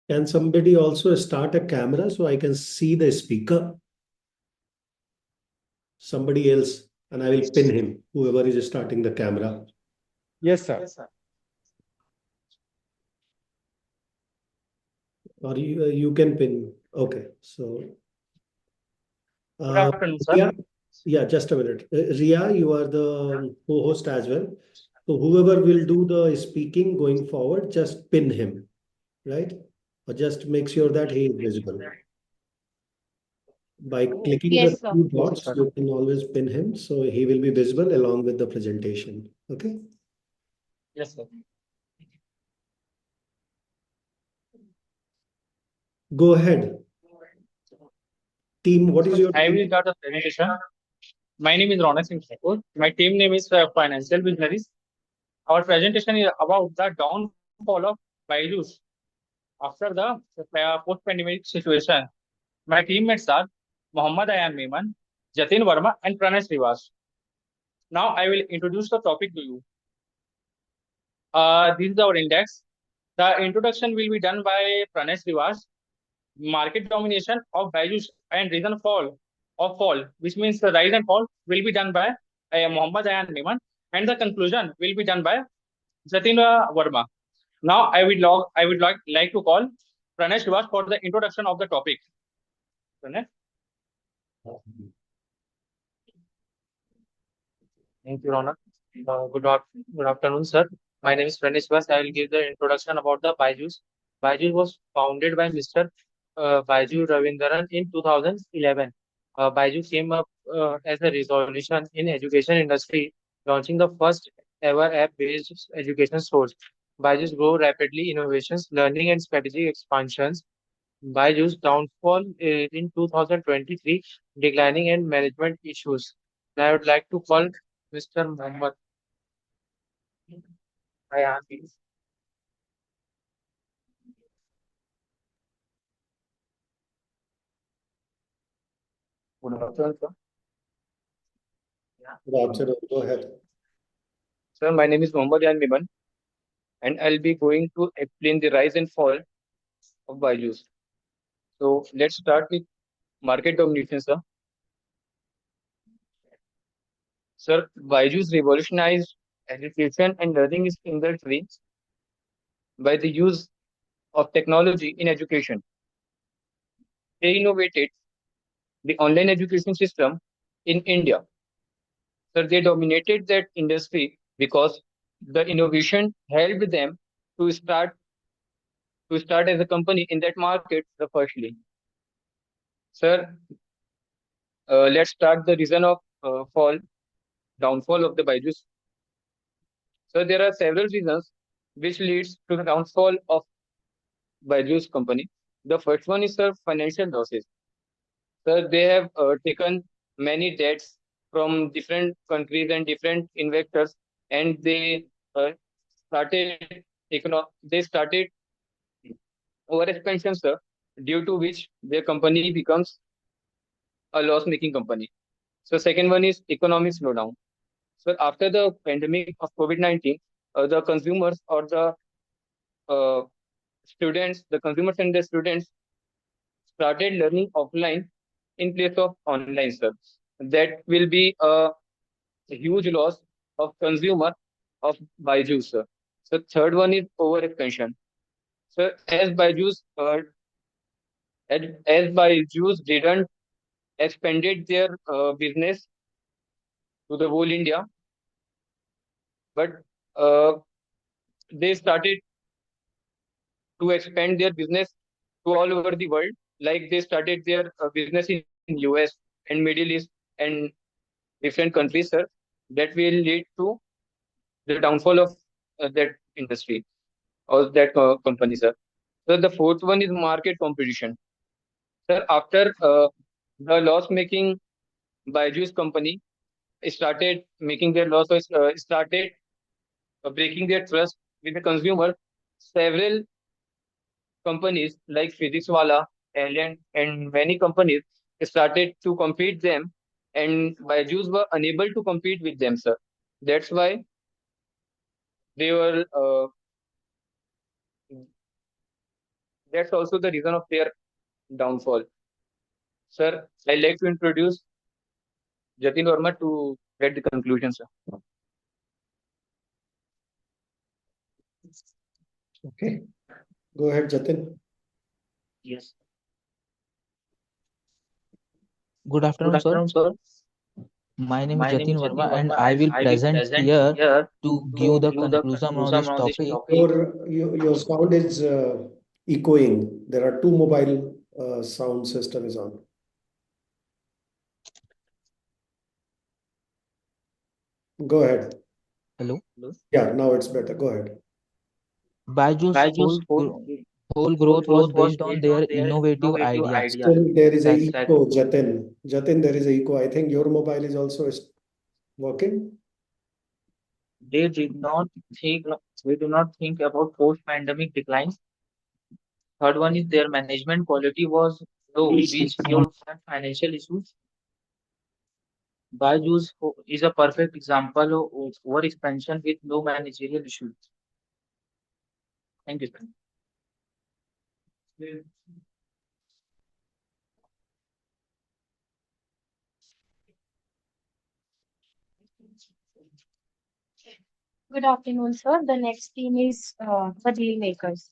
Can somebody also start a camera so I can see the speaker? Somebody else, and I will pin him, whoever is starting the camera. Yes, sir. Or you can pin. Okay. So, Good uh, afternoon, sir. Ria, yeah, just a minute. Ria, you are the co-host as well. So whoever will do the speaking going forward, just pin him, right? Or just make sure that he is visible. By clicking the Yes, sir. two Yes, dots, sir. you can always pin him, so he will be visible along with the presentation. Okay, Yes, sir. go ahead. Team, what is your I team? will start the presentation. My name is Ronak Singh Thakur. My team name is Financial Visionaries. Our presentation is about the downfall of Byju's after the post-pandemic situation. My teammates are Mohammad Ayan Meman, Jatin Verma, and Pranesh Rivas. Now I will introduce the topic to you. This is our index. The introduction will be done by Pranesh Rivas. Market domination of values and reason fall, which means the rise and fall, will be done by Muhammad Ayan Meman, and the conclusion will be done by Jatin Verma. Now I would like to call Pranesh Rivas for the introduction of the topic. Pranesh? Thank you, Ronak. Good afternoon, sir. My name is Pranesh Rivas. I will give the introduction about the Byju's. Byju's was founded by Mr. Byju Ravindran in 2011. Byju came up as a resolution in education industry, launching the first ever app-based education source. Byju's grow rapidly, innovations, learning, and strategic expansions. Byju's downfall in 2023, declining and management issues. I would like to call Mr. Mohammed Ayan, please. Good afternoon, sir. Good afternoon. Go ahead. Sir, my name is Mohammad Ayan Miman, and I'll be going to explain the rise and fall of Byju's. So let's start with market domination, sir. Sir, Byju's revolutionized education and learning is industry by the use of technology in education. They innovated the online education system in India. So they dominated that industry because the innovation helped them to start as a company in that market. The firstly, sir, let's start the reason of downfall of the Byju's. So there are several reasons which leads to the downfall of Byju's company. The first one is financial losses. So they have taken many debts from different countries and different investors, and uh, started they started over expansion, sir, due to which their company becomes a loss-making company. So second one is economic slowdown. So after the pandemic of COVID-19, the consumers or the uh, the consumers and the students started learning offline in place of online, sir. That will be a huge loss of consumer of Byju's, sir. So third one is over expansion. So as Byju's didn't expanded their business to the whole India, but uh, they started to expand their business to all over the world. Like they started their business in US and Middle East and different countries, sir. That will lead to the downfall of that industry or that company, sir. So the fourth one is market competition. Sir, after the loss making Byju's company started making their loss, started breaking their trust with the consumer, several companies like Physics Wala, Alien, and many companies started to compete them, and Byju's were unable to compete with them, sir. That's why they were That's also the reason of their downfall. Sir, I'd like to introduce Jatin Verma to get the conclusion, sir. Okay, go ahead, Jatin. Yes. Good Good afternoon, sir. afternoon, sir. My name is My name Jatin is Verma, Jatin and Verma, I and will I will present present here here to give to the give the conclusion on conclusion this on this topic. topic. Your sound is echoing. There are two mobile sound system is on. Go ahead. Hello. Hello. Yeah, now it's better. Go ahead. Byju's Byju's whole whole growth was growth was based on based on their their innovative innovative ideas. ideas. Still, there is a That That echo, Jatin. Jatin, there is a echo. I think your mobile is also working. they did not think, we do not think about post-pandemic declines. Third one is their management quality was low, which fueled their financial issues. Byju's is a perfect example of over-expansion with no managerial issues. Thank you, sir. Good afternoon, sir. The next team is the deal makers.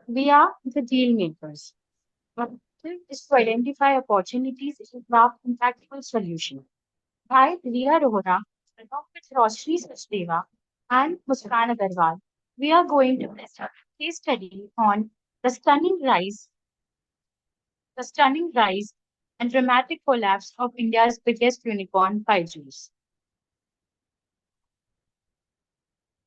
We are the deal makers. Our objective is to identify opportunities and craft impactful solutions. I, Riya Rohra, along with Roshni Sachdeva and Muskan Agarwal, we are going to present a case study on the stunning rise, the stunning rise and dramatic collapse of India's biggest unicorn, Byju's.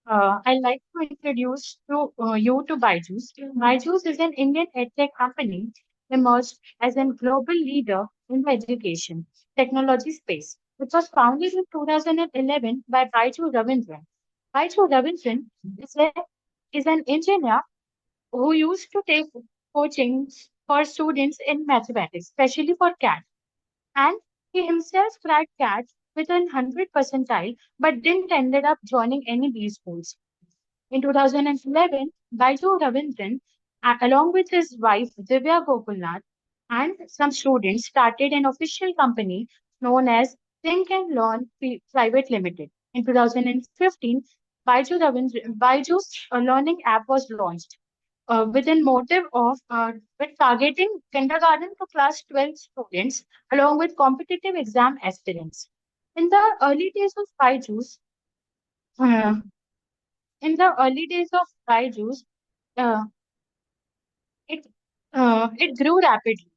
I'd like to introduce you to Byju's. Byju's is an Indian edtech company emerged as a global leader in the education technology space. It was founded in 2011 by Byju Ravindran. Byju Ravindran is, a, is an engineer who used to take coaching for students in mathematics, especially for CAT. And he himself cracked CAT with an 100 percentile, but didn't ended up joining any B schools. In 2011, Byju Ravindran, along with his wife Divya Gopalnath and some students, started an official company known as Think and Learn Private Limited. In 2015, Byju's learning app was launched with a motive of with targeting kindergarten to class 12 students along with competitive exam aspirants. In the early days of Byju's, uh, in the early days of Byju's, uh, it it grew rapidly.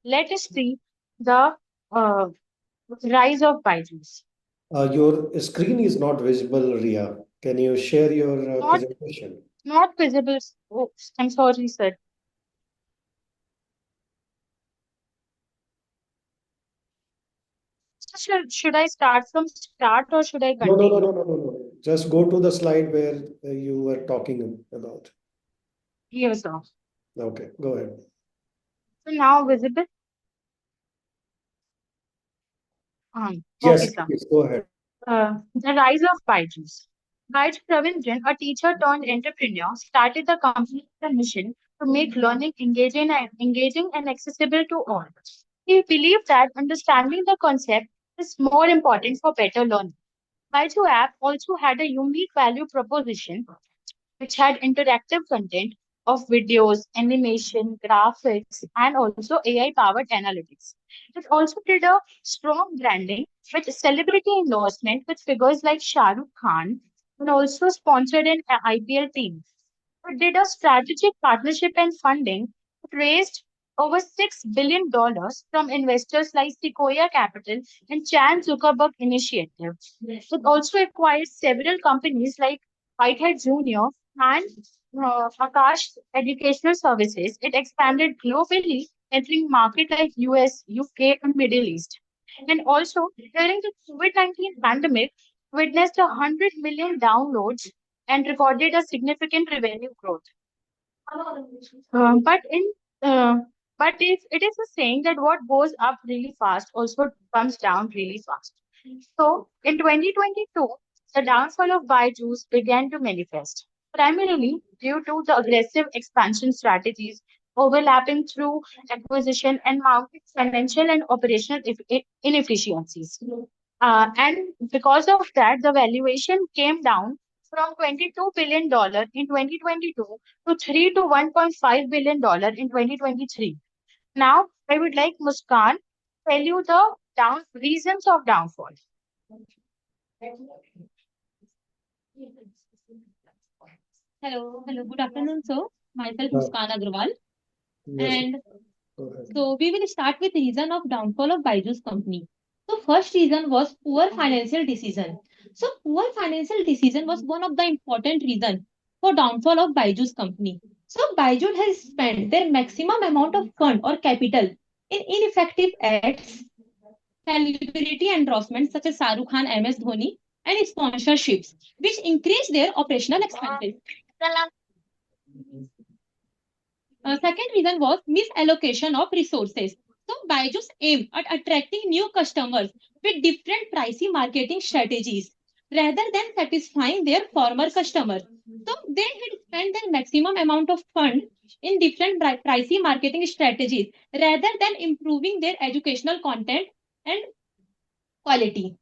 Let us see the uh, rise of Byju's. Your screen is not visible, Ria. Can you share your Not presentation? not visible. Oh, I'm sorry, sir. So should I start from start or should I No, no, no, continue? no, no, no, no. Just go to the slide where you were talking about. Yes, sir. Okay, go ahead. So now visible. Okay, Yes, sir. please go ahead. The rise of Byju's. Byju Ravindran, a teacher turned entrepreneur, started the company with a mission to make learning engaging and accessible to all. He believed that understanding the concept is more important for better learning. Byju app also had a unique value proposition which had interactive content of videos, animation, graphics, and also AI powered analytics. It also did a strong branding with celebrity endorsement with figures like Shah Rukh Khan and also sponsored an IPL team. It did a strategic partnership and funding. It raised over $6 billion from investors like Sequoia Capital and Chan Zuckerberg Initiative. It also acquired several companies like Whitehead Jr. and Akash Educational Services. It expanded globally, entering markets like US, UK, and Middle East. And also, during the COVID-19 pandemic, witnessed 100 million downloads and recorded a significant revenue growth. But in but if it is a saying that what goes up really fast also comes down really fast. So in 2022, the downfall of Byju's began to manifest, primarily due to the aggressive expansion strategies overlapping through acquisition and mounting financial and operational inefficiencies. And because of that, the valuation came down from $22 billion in 2022 to 3 to $1.5 billion in 2023. Now, I would like Muskan tell you the reasons of downfall. Hello, good afternoon, sir. Myself Uh, Muskan Agrawal, yes, and go ahead. so we will start with reason of downfall of Byju's company. So first reason was poor financial decision. So poor financial decision was one of the important reason for downfall of Byju's company. So Byju has spent their maximum amount of fund or capital in ineffective ads, celebrity endorsements such as Sarukh Khan, MS Dhoni, and sponsorships, which increase their operational expenses. Second reason was misallocation of resources. So Byju's aim at attracting new customers with different pricey marketing strategies rather than satisfying their former customers. So they had spent their maximum amount of fund in different pricey marketing strategies rather than improving their educational content and quality.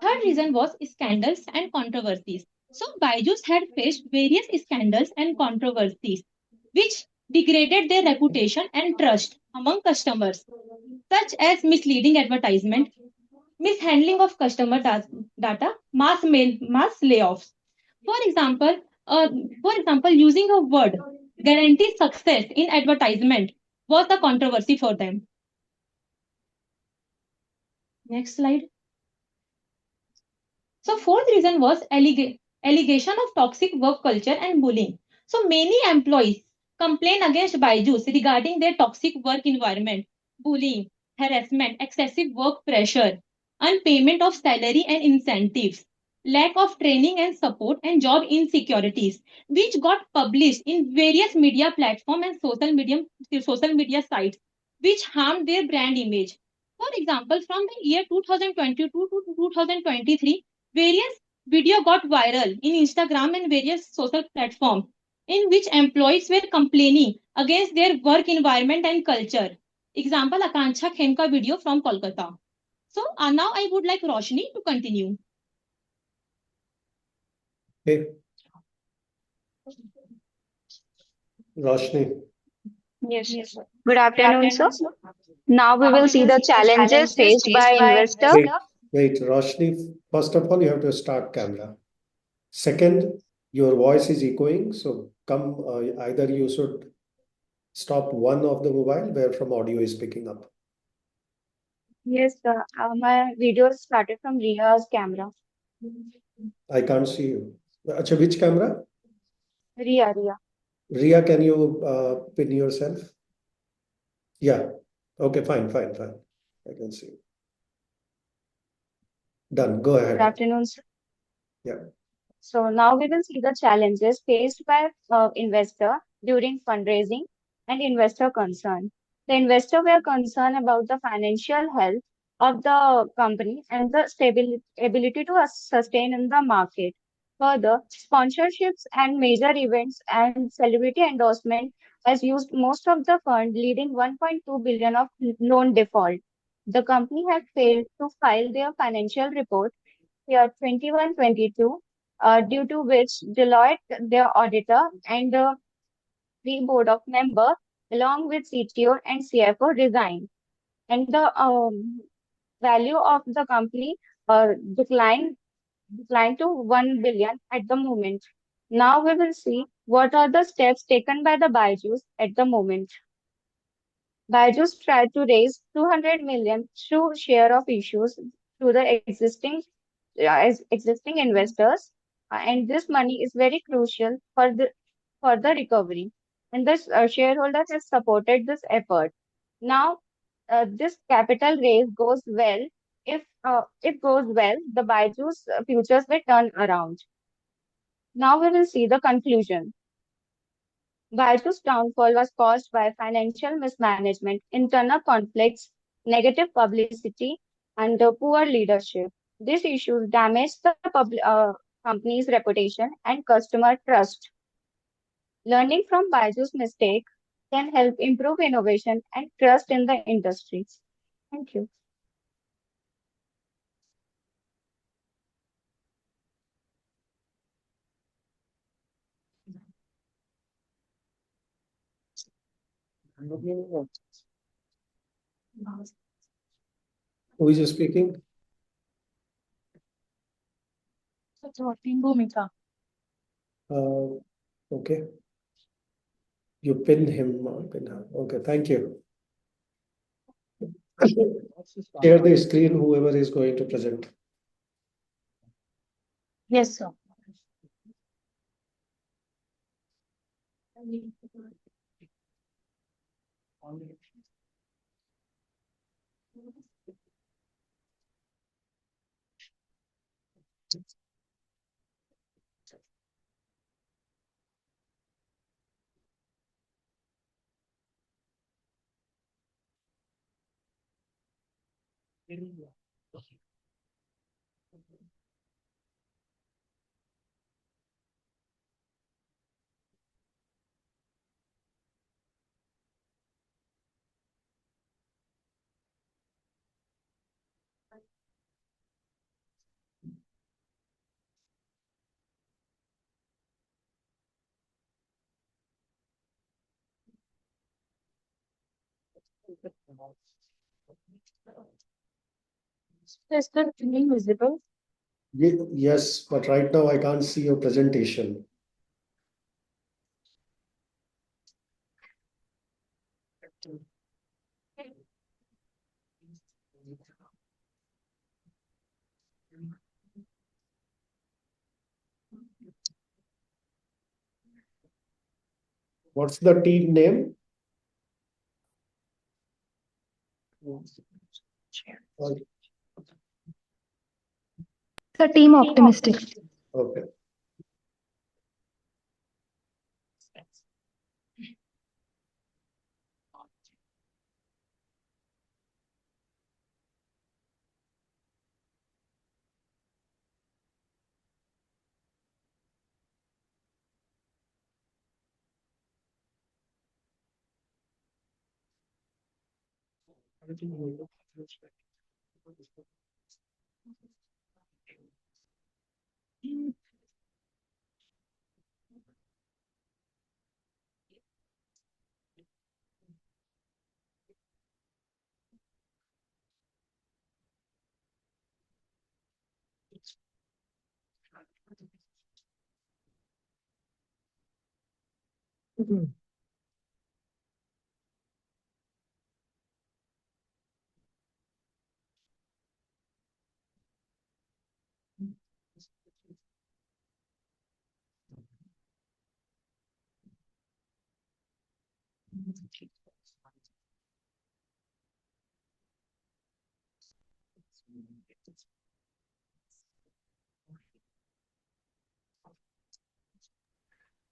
Third reason was scandals and controversies. So Byju's had faced various scandals and controversies, which degraded their reputation and trust among customers, such as misleading advertisement, mishandling of customer data, mass layoffs. For example, using a word guarantees success in advertisement was a controversy for them. Next slide. So fourth reason was allegation of toxic work culture and bullying. So many employees complain against Byju's regarding their toxic work environment, bullying, harassment, excessive work pressure, unpayment of salary and incentives, lack of training and support, and job insecurities, which got published in various media platforms and social media sites, which harmed their brand image. For example, from the year 2022 to 2023, various video got viral in Instagram and various social platforms in which employees were complaining against their work environment and culture. Example, Akanksha Khemka video from Kolkata. So now I would like Roshni to continue. Okay. Roshni. Yes. Good afternoon, sir. Now we will see the challenges faced by investors. Wait, Roshni, first of all, you have to start camera. Second, your voice is echoing, so either you should stop one of the mobile where from audio is picking up. Yes, sir. My video started from Ria's camera. I can't see you. Acha, which camera? Ria. Ria, can you pin yourself? Yeah. Okay, fine. I can see you. Done. Go Good ahead. afternoon, sir. Yeah. So now we will see the challenges faced by investor during fundraising and investor concern. The investor were concerned about the financial health of the company and the ability to sustain in the market. Further, sponsorships and major events and celebrity endorsement has used most of the fund, leading 1.2 billion of loan default. The company had failed to file their financial report year 21-22, due to which Deloitte, their auditor, and the three board of member, along with CTO and CFO, resigned. And the value of the company declined to 1 billion at the moment. Now we will see what are the steps taken by the Byju's at the moment. Byju's tried to raise 200 million through share of issues to the existing investors, and this money is very crucial for the recovery. And the shareholders have supported this effort. Now, this capital raise goes well. If it goes well, the Byju's futures will turn around. Now we will see the conclusion. Byju's downfall was caused by financial mismanagement, internal conflicts, negative publicity, and poor leadership. These issues damaged the company's reputation and customer trust. Learning from Byju's mistake can help improve innovation and trust in the industry. Thank you. Who is speaking? Bhumika. Okay. You pin him or pin her. Okay, thank you. Share the screen, whoever is going to present. Yes, sir. Is the screen visible? Yes, but right now I can't see your presentation. What's the team name? The team optimistic. Okay.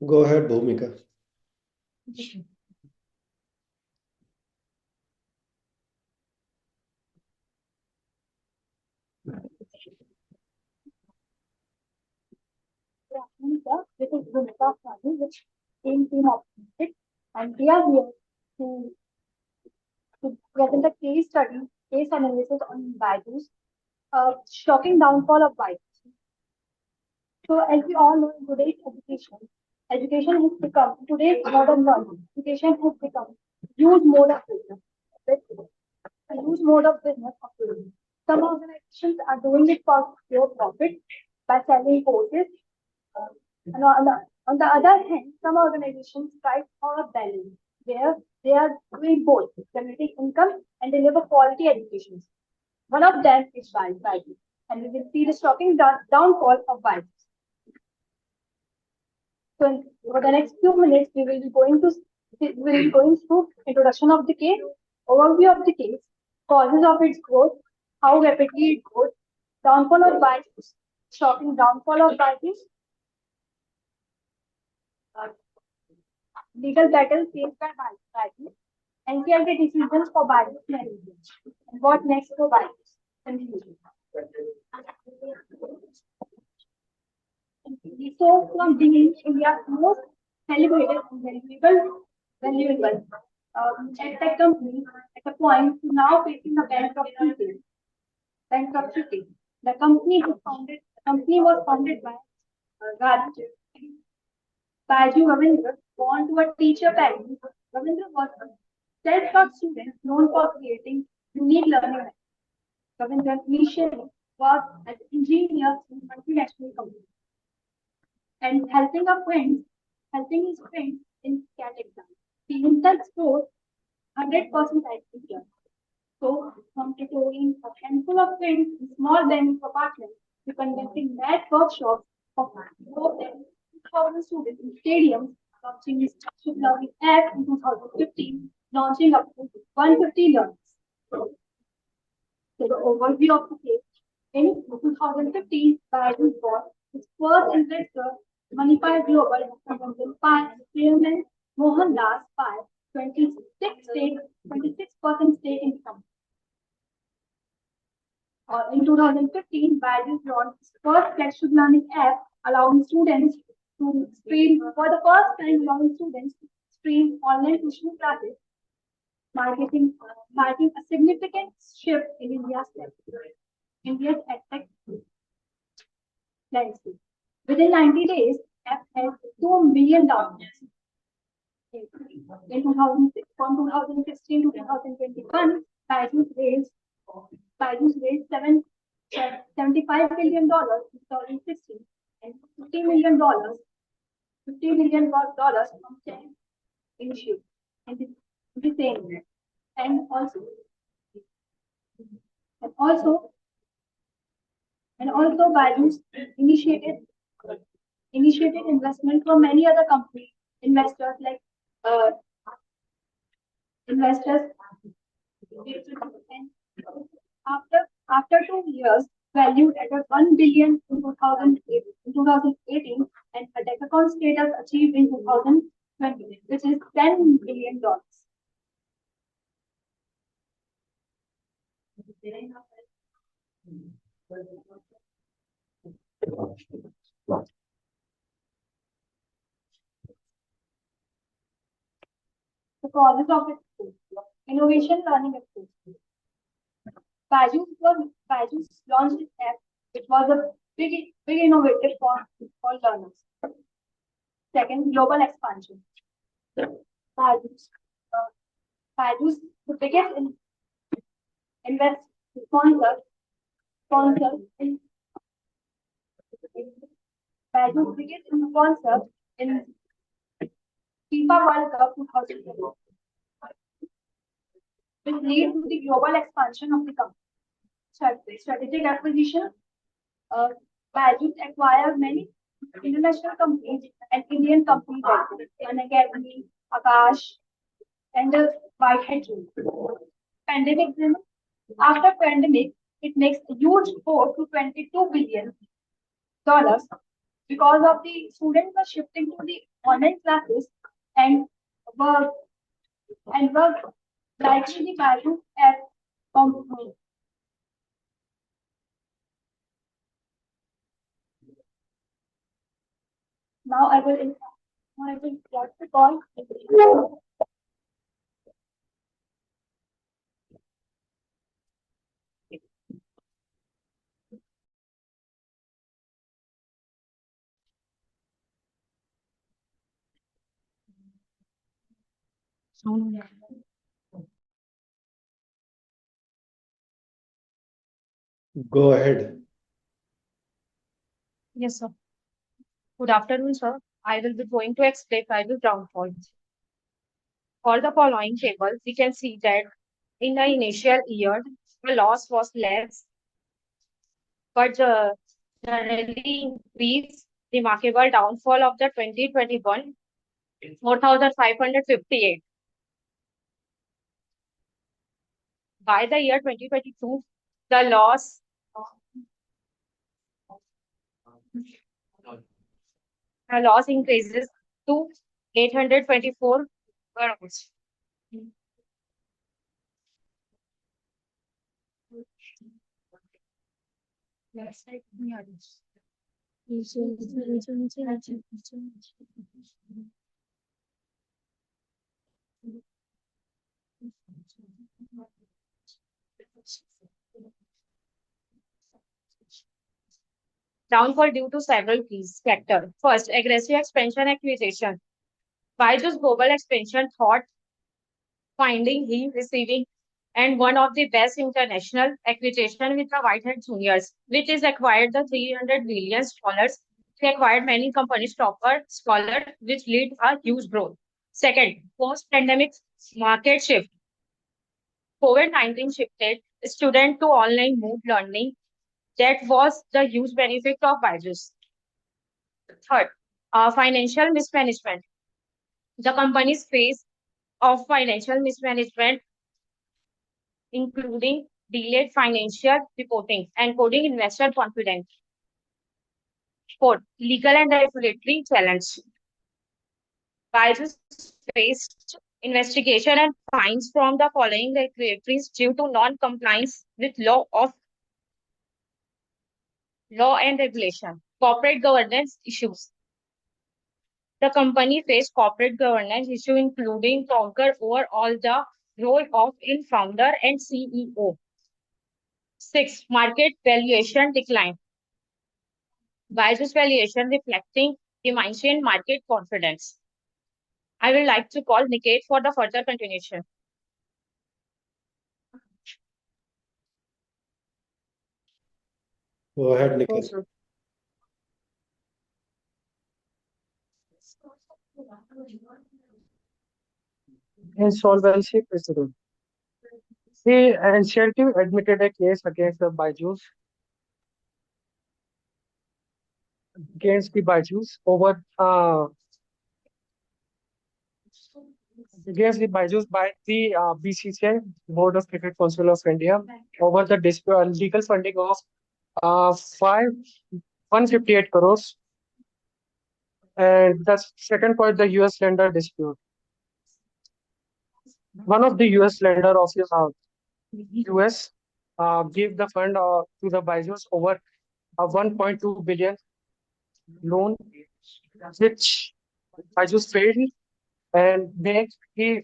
Go ahead, Bhumika. This is Bhumika Swami, which team optimistic, and we are here to present a case analysis on Byju's shocking downfall of Byju. So, as we all know, in today's education has become today's modern world. Education has become huge mode of business. A huge mode of business of today. Some organizations are doing it for pure profit by selling courses. And on the other hand, some organizations strive for a balance where they are doing both, generating income and deliver quality education. One of them is Byju, and we will see the shocking downfall of Byju. So, for the next few minutes, we will be going through introduction of the case, overview of the case, causes of its growth, how rapidly it grows, downfall of Byju, shocking downfall of Byju, legal battle faced by Byju, NCLT decisions for Byju management, and what next for Byju. Conclusion. So, from being India's most celebrated and valuable tech company at a point to now facing the bankruptcy. The company was founded by Raj Byju Ravindra, born to a teacher family. Ravindra was a self-taught student known for creating unique learning methods. Ravindra initially worked as an engineer in multinational companies and helping his friends in CAT exam. He himself scored 100% at exam. So, from tutoring a handful of friends in small Danish apartments to conducting math workshops for more than 2,000 students in stadiums, launching his structured learning app in 2015, launching up to 150 learners. So, the overview of the case. In 2015, Byju bought its first investor, Moneypie Global, represented by Chairman Mohan Das by 26% stake in the company. In 2015, Byju launched its first flagship learning app, allowing students to stream for the first time, allowing students to stream online tuition classes, marking a significant shift in India's edtech landscape. Within 90 days, app had 2 million downloads. In 2006, from 2016 to 2021, Byju raised $75 million in 2016 and $50 million from 10 initiatives in the same year. And also Byju initiated investment from many other companies, investors like investors. And after 2 years, valued at $1 billion in 2018, and a decacorn status achieved in 2020, which is $10 billion. The causes of its growth. Innovation learning approach. Byju launched its app, which was a big innovative for learners. Second, global expansion. Byju's the biggest sponsor in Byju's biggest sponsor in FIFA World Cup 2020, which leads to the global expansion of the company. Strategic acquisition. Byju acquired many international companies and Indian companies like Unacademy, Akash, and Whitehead. Pandemic. After pandemic, it makes a huge $4 to $22 billion because of the students were shifting to the online classes and were liking the Byju app company. Now I will start the call. Go ahead. Yes, sir. Good afternoon, sir. I will be going to explain Byju's downfall. For the following table, we can see that in the initial year, the loss was less, but generally increased. Remarkable downfall of the 2021, 4,558. By the year 2022, the loss increases to 824 crores. Downfall due to several key factors. First, aggressive expansion acquisition. Byju's global expansion thought finding he receiving and one of the best international acquisition with the Whitehead Juniors, which is acquired the $300 billion. They acquired many companies, topper scholar, which lead a huge growth. Second, post-pandemic market shift. COVID-19 shifted student to online mood learning. That was the huge benefit of Byju's. Third, financial mismanagement. The companies face of financial mismanagement, including delayed financial reporting and coding investor confidence. Fourth, legal and regulatory challenge. Byju's faced investigation and fines from the following regulatories due to non-compliance with law and regulation. Corporate governance issues. The company faced corporate governance issues, including conquer over all the role of in founder and CEO. Six, market valuation decline. Byju's valuation reflecting diminishing market confidence. I would like to call Niket for the further continuation. Go ahead, Nikhil. Insolvency precedent. The initiative admitted a case against the Byju's over against the Byju's by the BCCI, Board of Cricket Council of India, over the legal funding of 158 crores. And the second point, the US lender dispute. One of the US lender of US gave the fund to the Byju's over a 1.2 billion loan, which Byju's failed and make the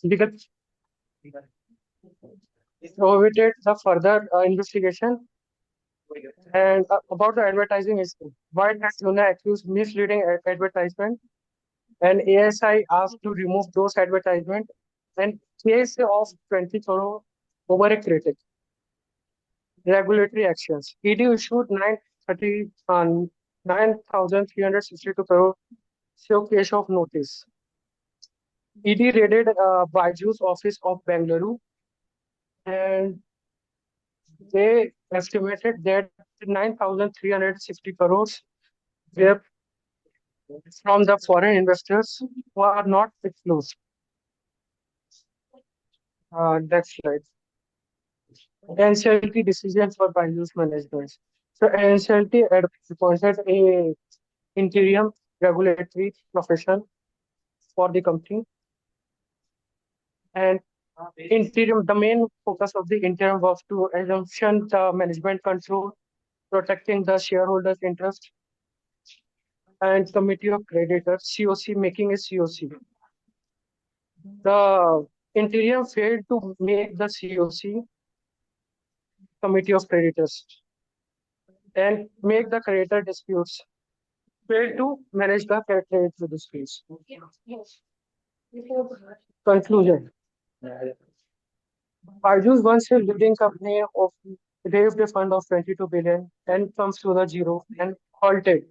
legal prohibited the further investigation. And about the advertising issue, White Hat Luna accused misleading advertisement, and ASI asked to remove those advertisements and case of 20 crore over a critic. Regulatory actions. ED issued 9,362 crore showcase of notice. ED raided Byju's office of Bengaluru, and they estimated that 9,360 crores were from the foreign investors who are not disclosed. Next slide. NCLT decision for Byju's management. So NCLT appointed a interim regulatory profession for the company. And the main focus of the interim was to assumption the management control, protecting the shareholders' interest, and committee of creditors, COC, making a COC. The interim failed to make the COC, committee of creditors, and make the creditor disputes. Failed to manage the creditor disputes. Conclusion. Byju's once a leading company of raised a fund of 22 billion and comes to the zero and halted.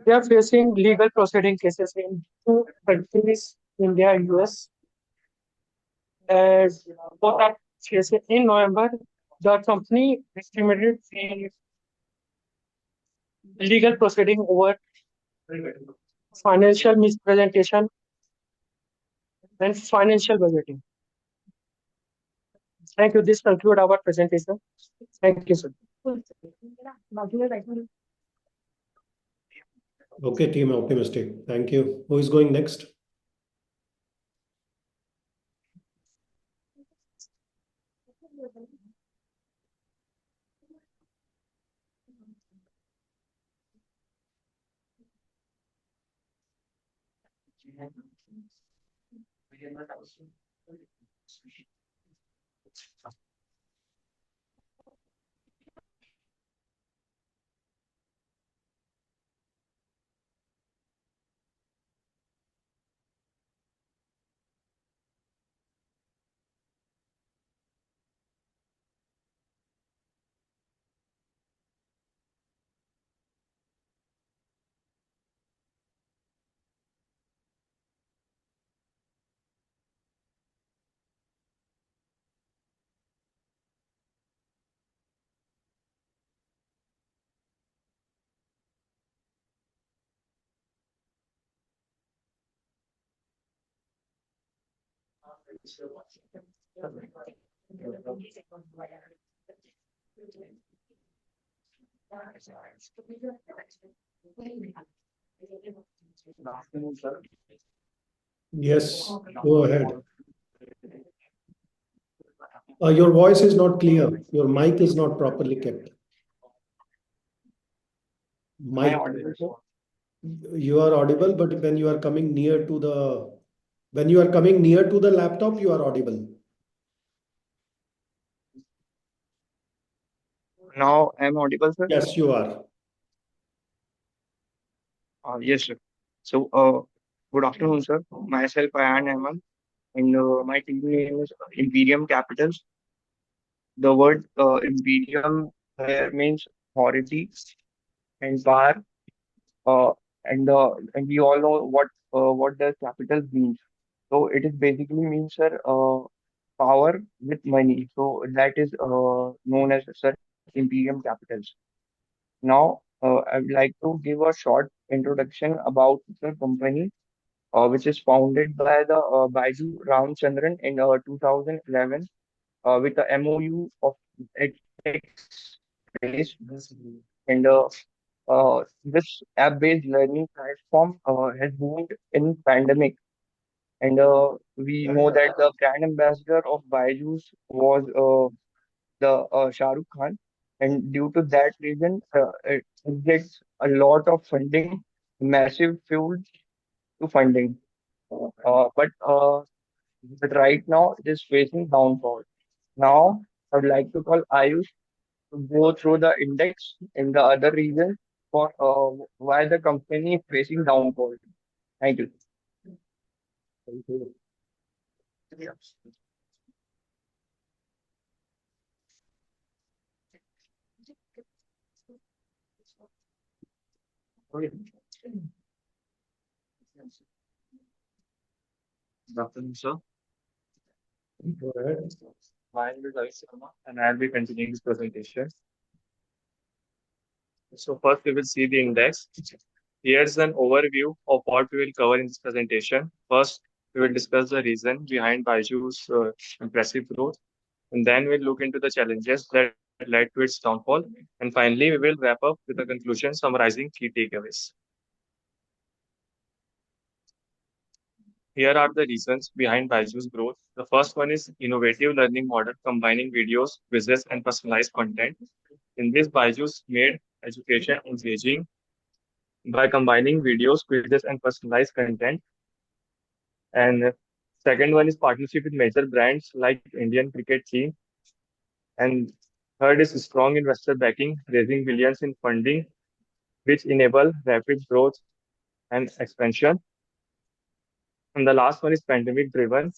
They are facing legal proceeding cases in two countries, India and US. As both are facing in November, the company estimated the legal proceeding over financial mispresentation and financial budgeting. Thank you. This concludes our presentation. Thank you, sir. Okay, team optimistic. Thank you. Who is going next? Yes, go ahead. Your voice is not clear. Your mic is not properly kept. Am I Mic, audible, sir? you are audible, but when you are coming near to the laptop, you are audible. Now I'm audible, sir? Yes, you are. Yes, sir. So, good afternoon, sir. Myself, I am Ahmed, and my team name is Imperium Capitals. The word Imperium here means authority and power, uh, and we all know what does capital means. So it is basically means, sir, power with money. So that is known as, sir, Imperium Capitals. Now, I would like to give a short introduction about the company, which is founded by the Byju Ramchandran in 2011 with the MOU of based and this app-based learning platform has boomed in pandemic. And we know that the brand ambassador of Byju's was the Shah Rukh Khan, and due to that reason, it gets a lot of funding, massive fuel to funding. But right now, it is facing downfall. Now, I would like to call Ayush to go through the index in the other region for why the company is facing downfall. Thank you. Thank you. Good afternoon, sir. Go ahead. My name is Ayush Sharma, and I'll be continuing this presentation. So first, we will see the index. Here's an overview of what we will cover in this presentation. First, we will discuss the reason behind Byju's impressive growth, and then we'll look into the challenges that led to its downfall. And finally, we will wrap up with a conclusion summarizing key takeaways. Here are the reasons behind Byju's growth. The first one is innovative learning model combining videos, quizzes, and personalized content. In this, Byju's made education engaging by combining videos, quizzes, and personalized content. And second one is partnership with major brands like Indian cricket team. And third is strong investor backing, raising billions in funding, which enable rapid growth and expansion. And the last one is pandemic driven.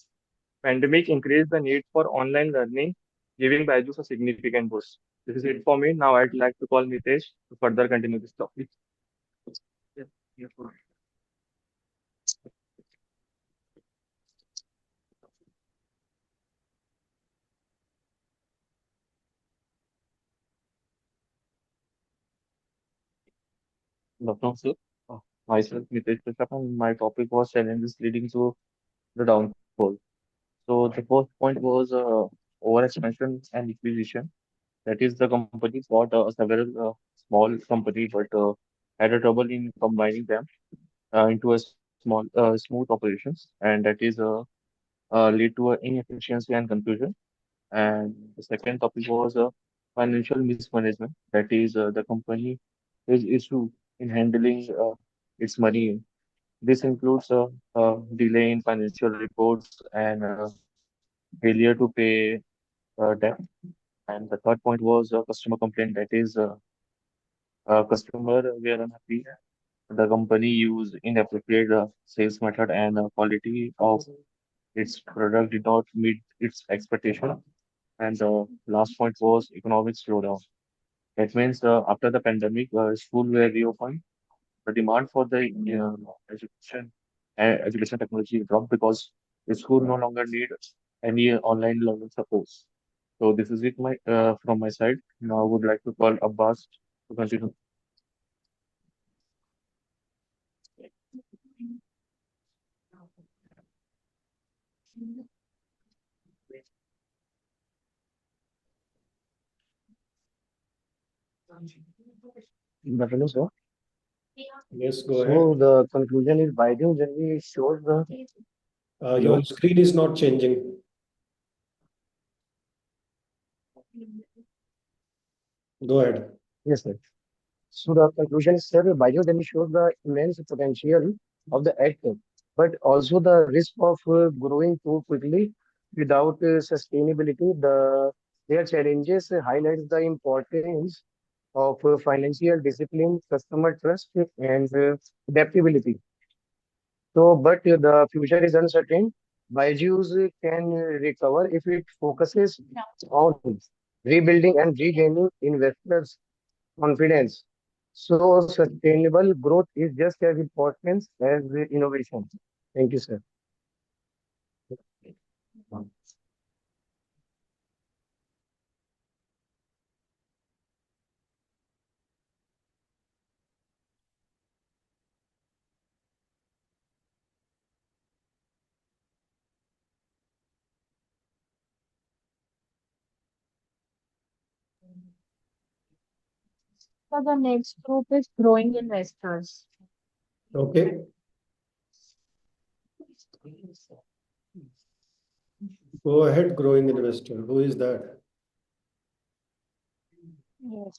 Pandemic increased the need for online learning, giving Byju's a significant boost. This is it for me. Now I'd like to call Nitesh to further continue this topic. Yeah, yeah. Good afternoon, sir. Myself, Nitesh Prasad, and my topic was challenges leading to the downfall. So the first point was overexpansion and acquisition. That is, the company bought several small company, but had a trouble in combining them into a smooth operations, and that is lead to inefficiency and confusion. And the second topic was financial mismanagement. That is, the company is issue in handling its money. This includes delay in financial reports and failure to pay debt. And the third point was customer complaint. That is, customer were unhappy. The company used inappropriate sales method and quality of its product did not meet its expectation. And the last point was economic slowdown. That means after the pandemic, school were reopened. The demand for the education technology dropped because the school no longer need any online learning support. So this is it from my side. Now I would like to call Abbas to continue. Good afternoon, sir. Yes, go ahead. So the conclusion is Byju generally shows the Your screen is not changing. Go ahead. yes, sir. So the conclusion is, sir, Byju generally shows the immense potential of the act, but also the risk of growing too quickly without sustainability. Their challenges highlights the importance of financial discipline, customer trust, and adaptability. So, but the future is uncertain. Byju's can recover if it focuses on rebuilding and regaining investors' confidence. So, sustainable growth is just as important as the innovation. Thank you, sir. So the next group is growing investors. Okay. Go ahead, growing investor. Who is that? Yes,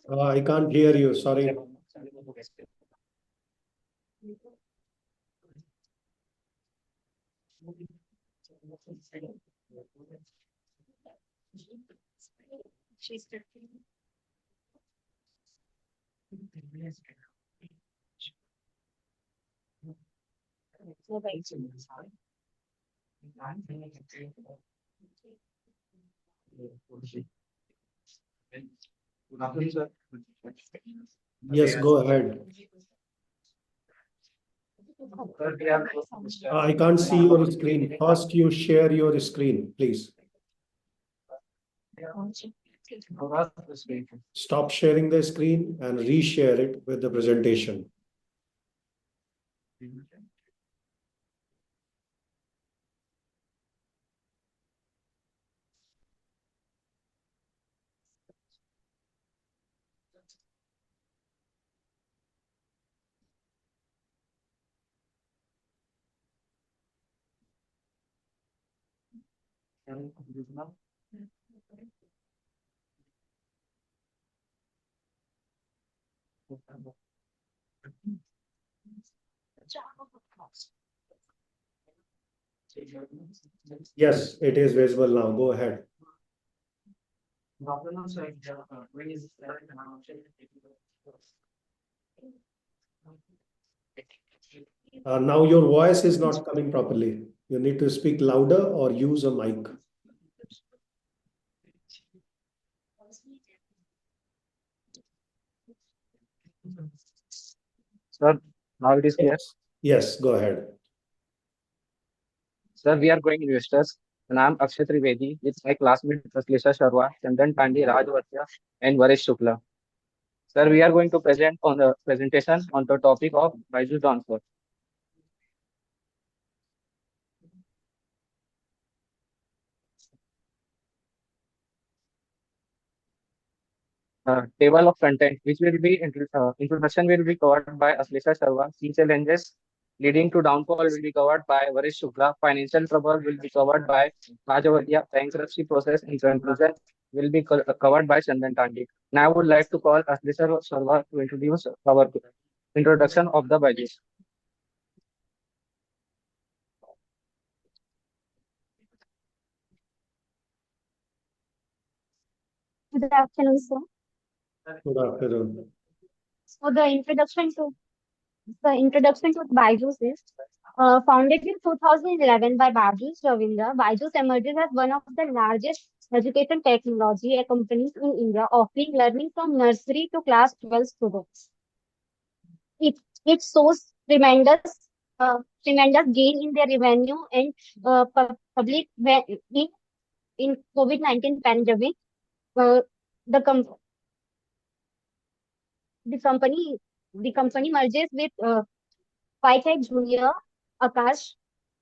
I can't hear you. Sorry. Yes, go ahead. I can't see your screen. First, you share your screen, please. Stop sharing the screen and reshare it with the presentation. Yes, it is visible now. Go ahead. Now your voice is not coming properly. You need to speak louder or use a mic. Sir, now it is clear. Yes. Yes, go ahead. Sir, we are going investors, and I'm Akshay Trivedi with my classmates Aslisha Sharma, Chandan Pandey, Raj Vatia, and Varesh Shukla. Sir, we are going to present on the presentation on the topic of Byju transfer. Table of content, which will be introduction will be covered by Aslisha Sharma. Key challenges leading to downfall will be covered by Varesh Shukla. Financial trouble will be covered by Rajavadia. Bankruptcy process in conclusion will be covered by Chandan Tandi. Now I would like to call Aslisha Sharma to introduce our introduction of the budget. Good afternoon, sir. Good afternoon. So the introduction to Byju's is founded in 2011 by Byju's Ravindra. Byju's emerges as one of the largest education technology companies in India, offering learning from nursery to class 12 students. It it shows tremendous gain in their revenue and public in COVID-19 pandemic. Uh, the com the company the company merges with Whitehead Junior, Akash,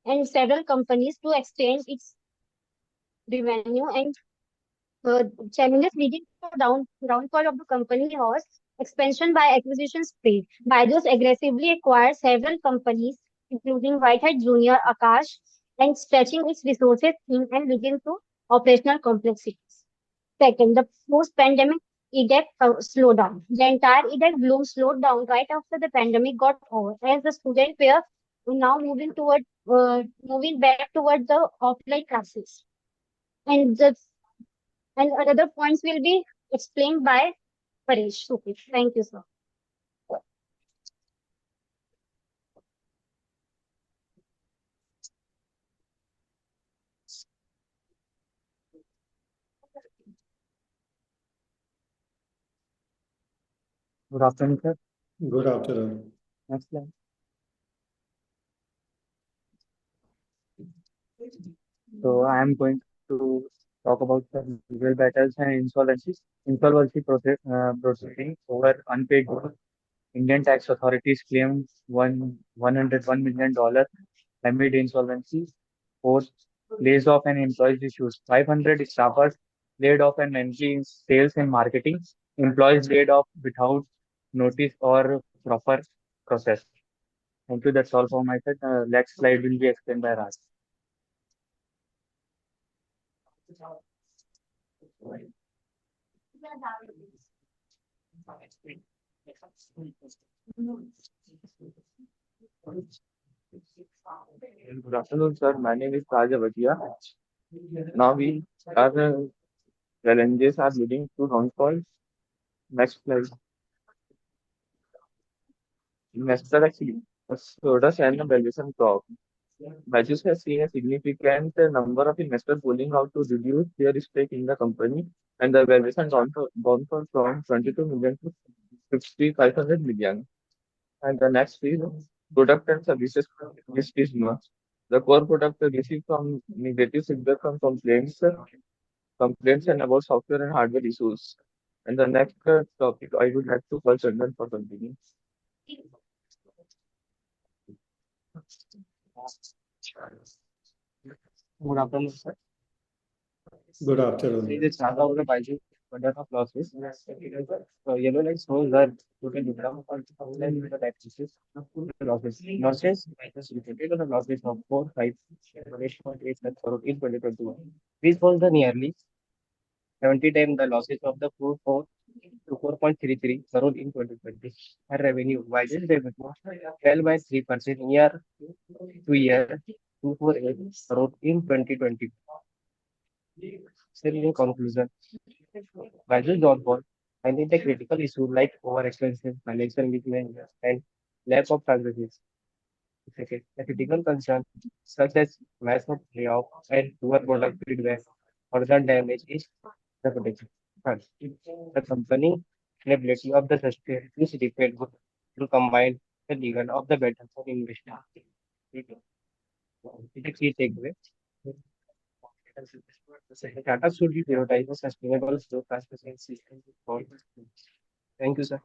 and several companies to extend its revenue and challenges leading to downfall of the company was expansion by acquisition spree. Byju's aggressively acquired several companies, including Whitehead Junior, Akash, and stretching its resources thin and leading to operational complexities. Second, the post-pandemic edect slowdown. The entire edect bloom slowed down right after the pandemic got over, as the student were now moving back toward the offline classes. And the and other points will be explained by Paresh. Okay, thank you, sir. Good afternoon, sir. Good afternoon. Next slide. So I am going to talk about the legal battles and insolvencies. Insolvency proceeding over unpaid gold. Indian tax authorities claim $101 million amid insolvency. Fourth, lays off and employees issues. 500 staffers laid off and entry in sales and marketing. Employees laid off without notice or proper process. Thank you. That's all for my side. Next slide will be explained by Raj. Good afternoon, sir. My name is Rajavatia. Now we are challenges are leading to downfall. Next slide. Investor actually showed us and the valuation drop. Byju's has seen a significant number of investors pulling out to reduce their stake in the company, and the valuation gone from 22 million to 500 million. And the next is product and services list is much. The core product received from negative feedback from complaints and about software and hardware issues. And the next topic I would like to call Chandan for continuing. Good afternoon, sir. Good afternoon. This is Chanda of the Byju product of losses. Yellow line shows that total income for the taxes losses. Losses minus reported on the losses of 8.8 lakh crore in 2021. This was the nearly 70 times the losses of the 4.33 crore in 2020. Her revenue, Byju's revenue fell by 3% year to year 248 crore in 2020. So in conclusion, Byju's downfall highlight the critical issue like overexpensive financial mismanagement and lack of transparency. Second, a critical concern such as massive layoff and poor product feedback further damage is reputation. Third, the company sustainability of the system is depend to combine the legal of the better for investor. It's a key takeaway. Startups should be prioritize sustainable slow fast system. Thank you, sir.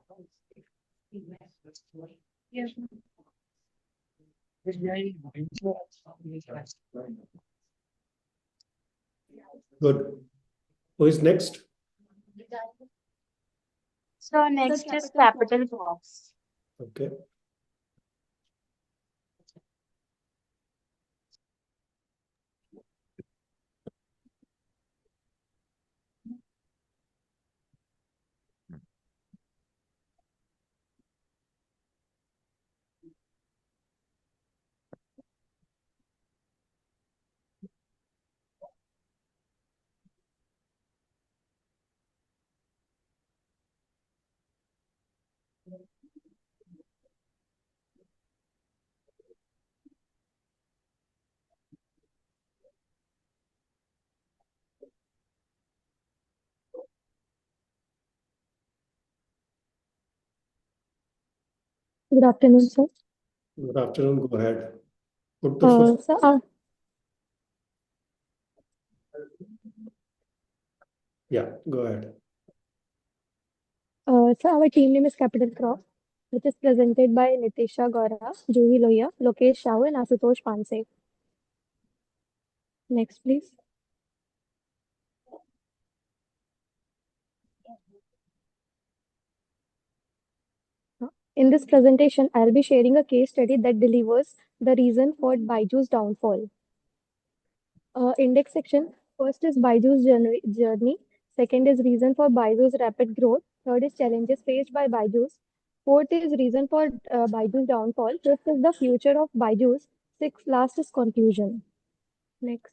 Good. Who is next? So next is capital box. Okay. Good afternoon, sir. Good afternoon. Go ahead. Put the first. So, Yeah, go ahead. so our team name is Capital Crop, which is presented by Nitisha Gora, Juhi Lohia, Lokesh Shah, and Asutosh Panse. Next, please. In this presentation, I'll be sharing a case study that delivers the reason for Byju's downfall. Index section. First is Byju's journey. Second is reason for Byju's rapid growth. Third is challenges faced by Byju's. Fourth is reason for Byju's downfall. Fifth is the future of Byju's. Sixth, last is conclusion. Next.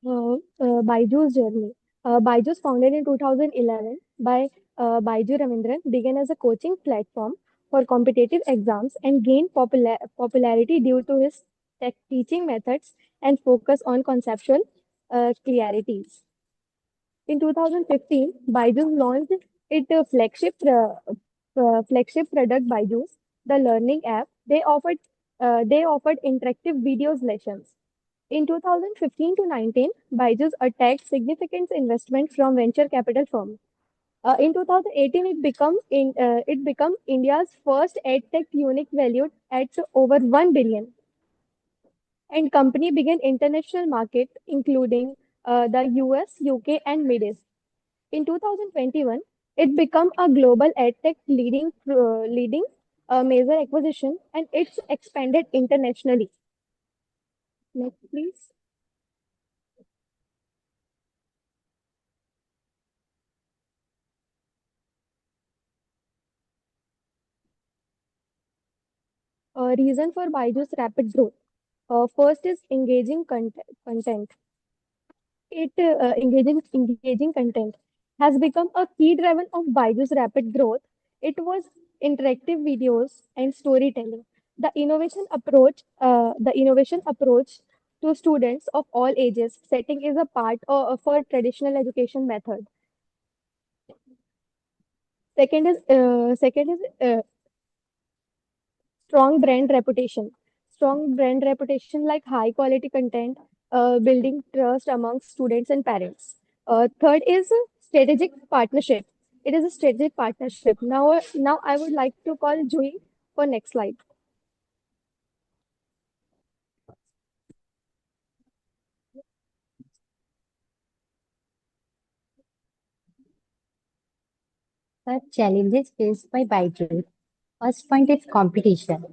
Byju's journey. Byju's founded in 2011 by Byju Ravindran, began as a coaching platform for competitive exams and gained popularity due to his teaching methods and focus on conceptual clarities. In 2015, Byju's launched its flagship product, Byju's, the learning app. They offered interactive videos lessons. In 2015 to 19, Byju's attacked significant investment from venture capital firm. In 2018, it became India's first edtech unique valued at over 1 billion, and company began international market including the US, UK, and Middle East. In 2021, it became a global edtech leading major acquisition, and it's expanded internationally. Next, please. Reason for Byju's rapid growth. First is engaging content. Engaging content has become a key driver of Byju's rapid growth. It was interactive videos and storytelling. The innovation approach to students of all ages setting is a part of a traditional education method. Second is strong brand reputation. Strong brand reputation like high quality content, building trust amongst students and parents. Third is strategic partnership. It is a strategic partnership. Now I would like to call Jui for next slide. The challenges faced by Byju. First point is competition.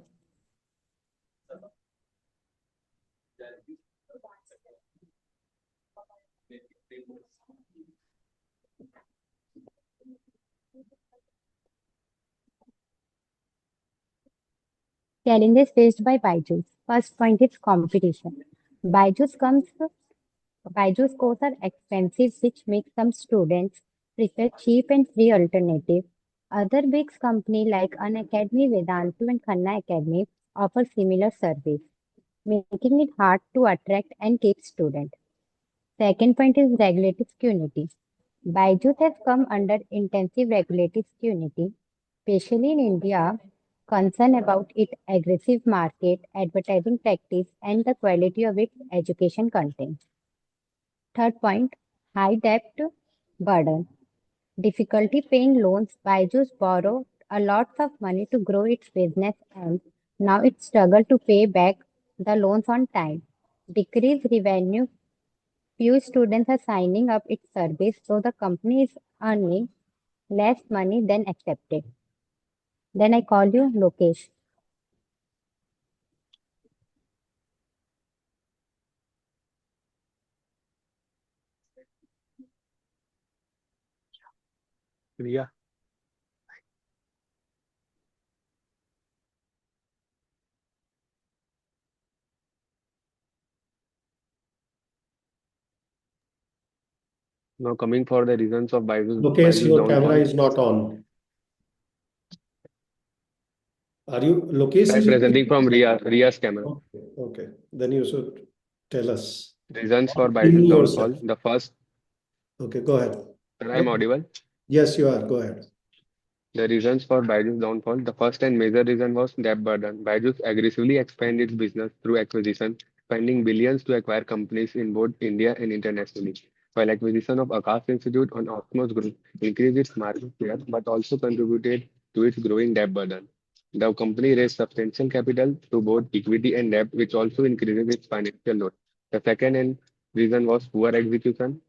Challenges faced by Byju. First point is competition. Byju's comes Byju's courses are expensive, which makes some students prefer cheap and free alternative. Other big companies like Unacademy, Vedantu, and Khanna Academy offer similar service. making it hard to attract and keep students. Second point is regulatory scrutiny. Byju's has come under intensive regulatory scrutiny, especially in India, concern about its aggressive market advertising practice and the quality of its education content. Third point, high debt burden. Difficulty paying loans. Byju's borrowed a lot of money to grow its business and now it struggles to pay back the loans on time. Decreased revenue. Few students are signing up its service, so the company is earning less money than accepted. Then I call you Lokesh. Priya. Now coming for the reasons of Lokesh, Byju's your camera downfall. is not on. Are you, Lokesh I'm is presenting from Ria's camera. okay, okay. Then you should tell us. Reasons for In Byju's yourself. downfall. The first, Okay, go ahead. I'm audible. Yes, you are. Go ahead. The reasons for Byju's downfall. The first and major reason was debt burden. Byju's aggressively expanded its business through acquisition, spending billions to acquire companies in both India and internationally. While acquisition of Akash Institute on Osmos Group increased its market share, but also contributed to its growing debt burden. The company raised substantial capital through both equity and debt, which also increases its financial load. The second and reason was poor execution.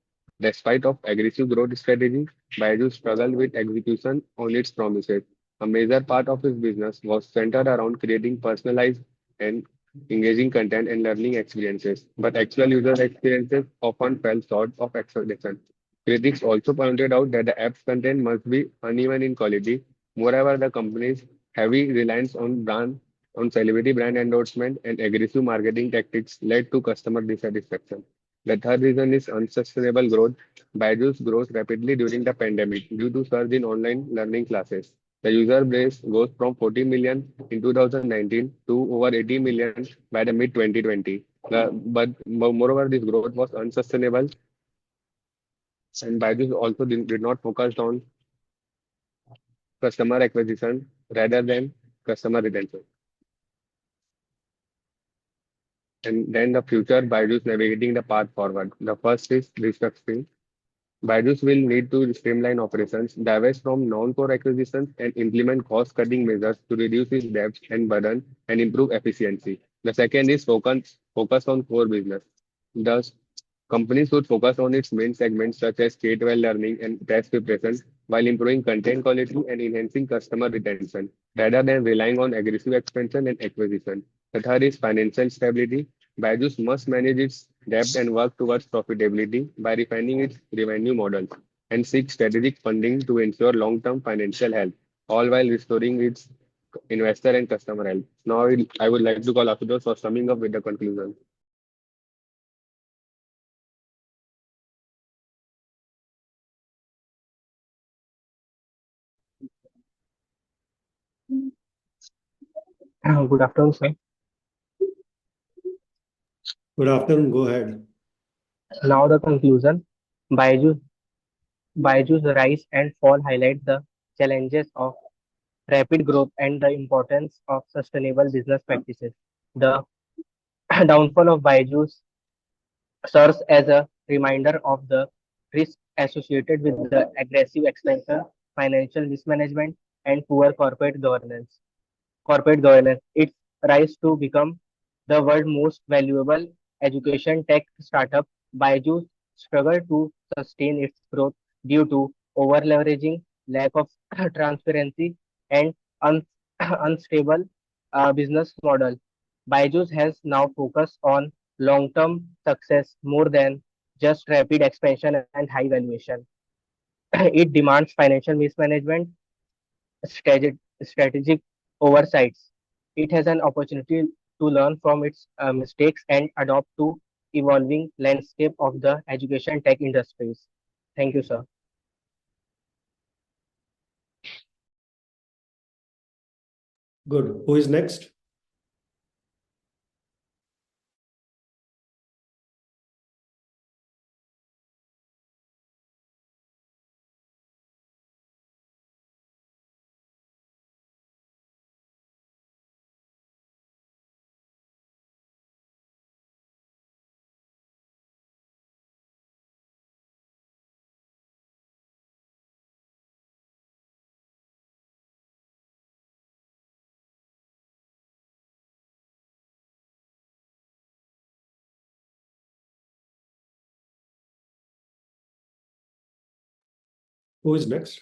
Despite of aggressive growth strategy, Byju struggled with execution on its promises. A major part of his business was centered around creating personalized and engaging content and learning experiences, but actual user experiences often fell short of expectations. Critics also pointed out that the app's content must be uneven in quality. Moreover, the company's heavy reliance on celebrity brand endorsement and aggressive marketing tactics led to customer dissatisfaction. The third reason is unsustainable growth. Byju's grows rapidly during the pandemic due to surge in online learning classes. The user base goes from 40 million in 2019 to over 80 million by the mid 2020. But moreover, this growth was unsustainable, and Byju's also did not focus on customer acquisition rather than customer retention. And then the future, Byju's navigating the path forward. The first is restructuring. Byju's will need to streamline operations, divest from non-core acquisitions, and implement cost-cutting measures to reduce its debt and burden and improve efficiency. The second is focus on core business. Thus, companies should focus on its main segments such as K-12 learning and test preparation while improving content quality and enhancing customer retention rather than relying on aggressive expansion and acquisition. The third is financial stability. Byju's must manage its debt and work towards profitability by refining its revenue models and seek strategic funding to ensure long-term financial health, all while restoring its investor and customer health. Now, I would like to call Asutosh for summing up with the conclusion. Good afternoon, sir. Good afternoon. Go ahead. Now the conclusion. Byju's Byju's rise and fall highlight the challenges of rapid growth and the importance of sustainable business practices. The downfall of Byju's serves as a reminder of the risks associated with the aggressive expansion, financial mismanagement, and poor corporate governance. Its rise to become the world's most valuable education tech startup, Byju's struggled to sustain its growth due to over-leveraging, lack of transparency, and unstable business model. Byju's has now focused on long-term success more than just rapid expansion and high valuation. It demands financial mismanagement, strategic oversights. It has an opportunity to learn from its mistakes and adopt to evolving landscape of the education tech industries. Thank you, sir. Good. Who is next? Who is next?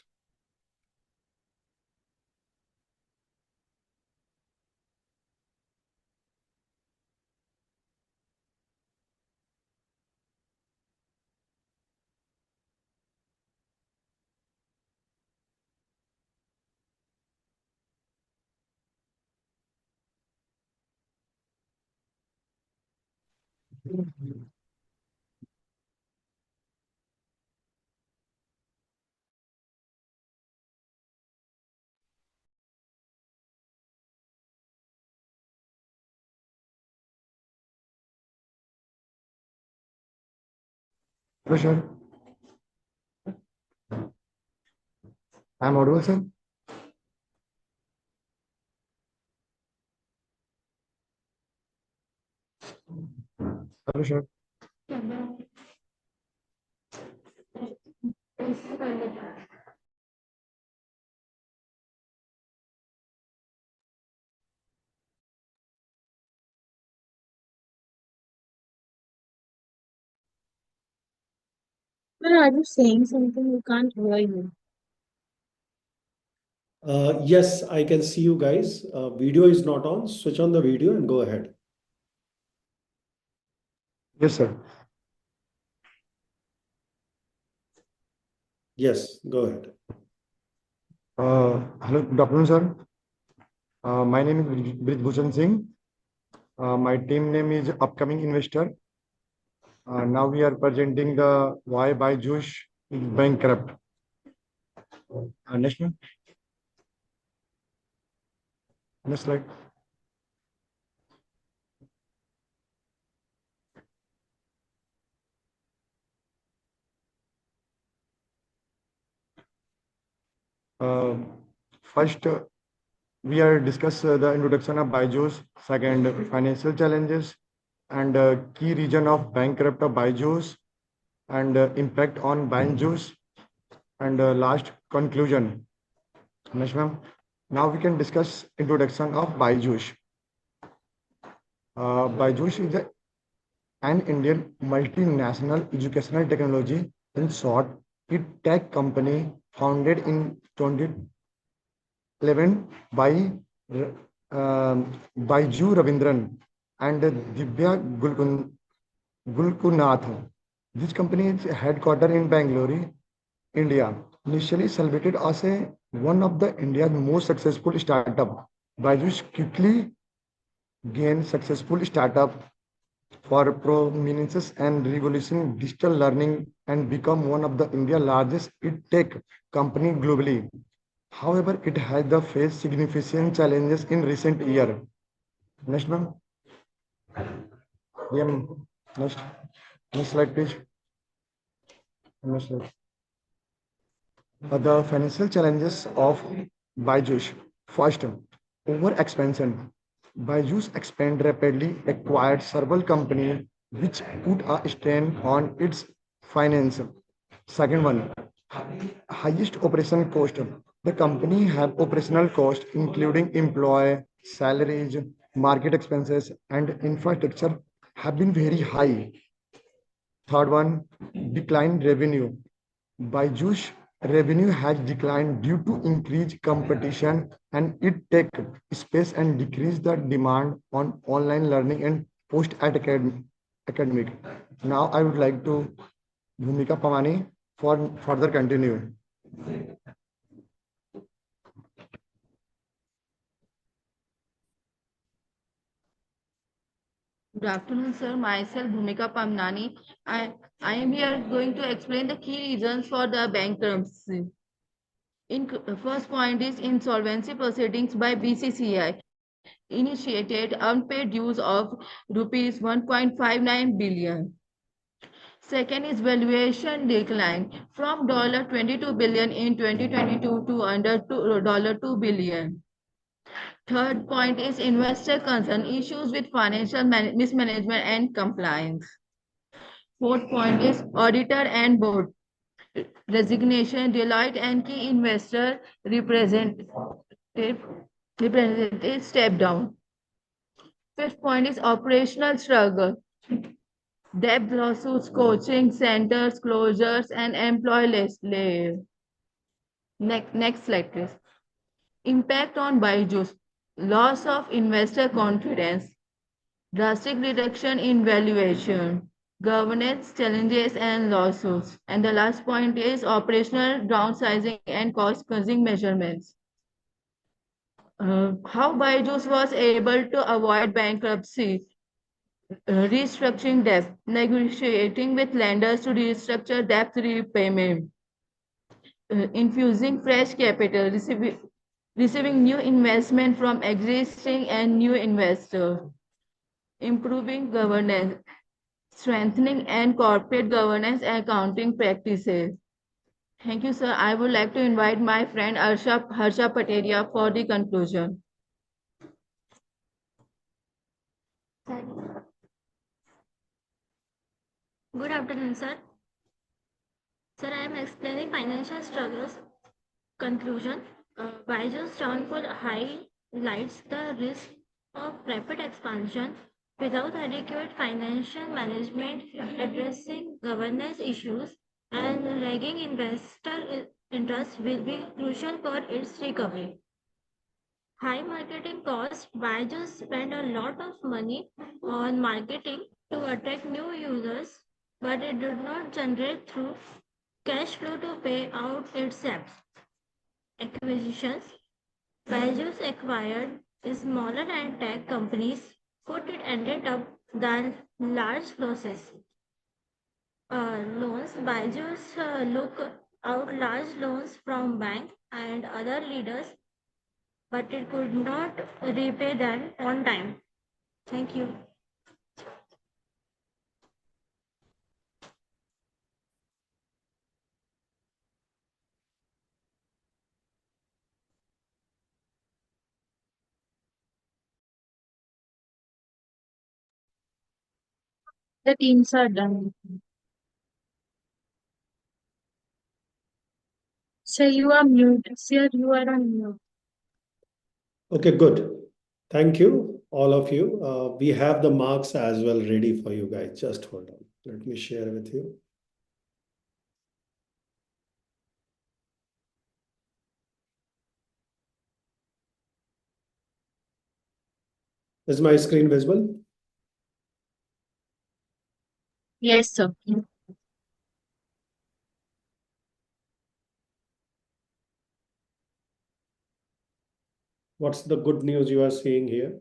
Hello, sir. I'm audible, sir. Hello, sir. Sir, are you saying something? We can't hear you. Yes, I can see you guys. Video is not on. Switch on the video and go ahead. Yes, sir. Yes, go ahead. Hello, good afternoon, sir. My name is Bhushan Singh. My team name is Upcoming Investor. Now we are presenting the why Byju is bankrupt. Next one. Next slide. First, we are discuss the introduction of Byju's, second, financial challenges, and key region of bankrupt of Byju's, and impact on Byju's, and last conclusion. Next, ma'am. Now we can discuss introduction of Byju's. Byju's is an Indian multinational educational technology, in short, it tech company founded in 2011 by Byju Ravindran and Divya Gulkunath. This company is headquartered in Bangalore, India. Initially celebrated as one of the India's most successful startup, Byju's quickly gained successful startup for prominence and revolution digital learning and become one of the India's largest tech company globally. However, it has the faced significant challenges in recent year. Next, ma'am. Yeah, ma'am. Next slide, please. Next slide. The financial challenges of Byju's. First, over expansion. Byju's expand rapidly, acquired several companies which put a strain on its finance. Second one, highest operation cost. The company have operational cost including employee, salaries, market expenses, and infrastructure have been very high. Third one, decline revenue. Byju's revenue has declined due to increased competition and it take space and decrease the demand on online learning and academic. Now I would like to Bhumika Pamani for further continue. Good afternoon, sir. Myself, Bhumika Pamnani. I am here going to explain the key reasons for the bankruptcy. First point is insolvency proceedings by BCCI initiated unpaid dues of rupees 1.59 billion. Second is valuation decline from $22 billion in 2022 to under $2 billion. Third point is investor concern issues with financial mismanagement and compliance. Fourth point is auditor and board resignation. Deloitte and key investor representative step down. Fifth point is operational struggle. Debt lawsuits, coaching centers, closures, and employee leave. Next slide, please. Impact on Byju's. Loss of investor confidence. Drastic reduction in valuation. Governance challenges and lawsuits. And the last point is operational downsizing and cost-cutting measurements. How Byju's was able to avoid bankruptcy, restructuring debt, negotiating with lenders to restructure debt repayment, infusing fresh capital, receiving new investment from existing and new investors, improving governance, strengthening and corporate governance and accounting practices. Thank you, sir. I would like to invite my friend Harsha Pateria for the conclusion. Good afternoon, sir. Sir, I am explaining financial struggles. Conclusion. Byju's downfall highlights the risk of rapid expansion without adequate financial management, addressing governance issues, and lagging investor interest will be crucial for its recovery. High marketing costs. Byju's spend a lot of money on marketing to attract new users, but it did not generate through cash flow to pay out its apps. Acquisitions. Byju's acquired smaller and tech companies, but it ended up the large losses. Loans. Byju's look out large loans from bank and other leaders, but it could not repay them on time. Thank you. The teams are done. Sir, you are mute. Sir, you are on mute. Okay, good. Thank you, all of you. We have the marks as well ready for you guys. Just hold on. Let me share with you. Is my screen visible? Yes, sir. What's the good news you are seeing here?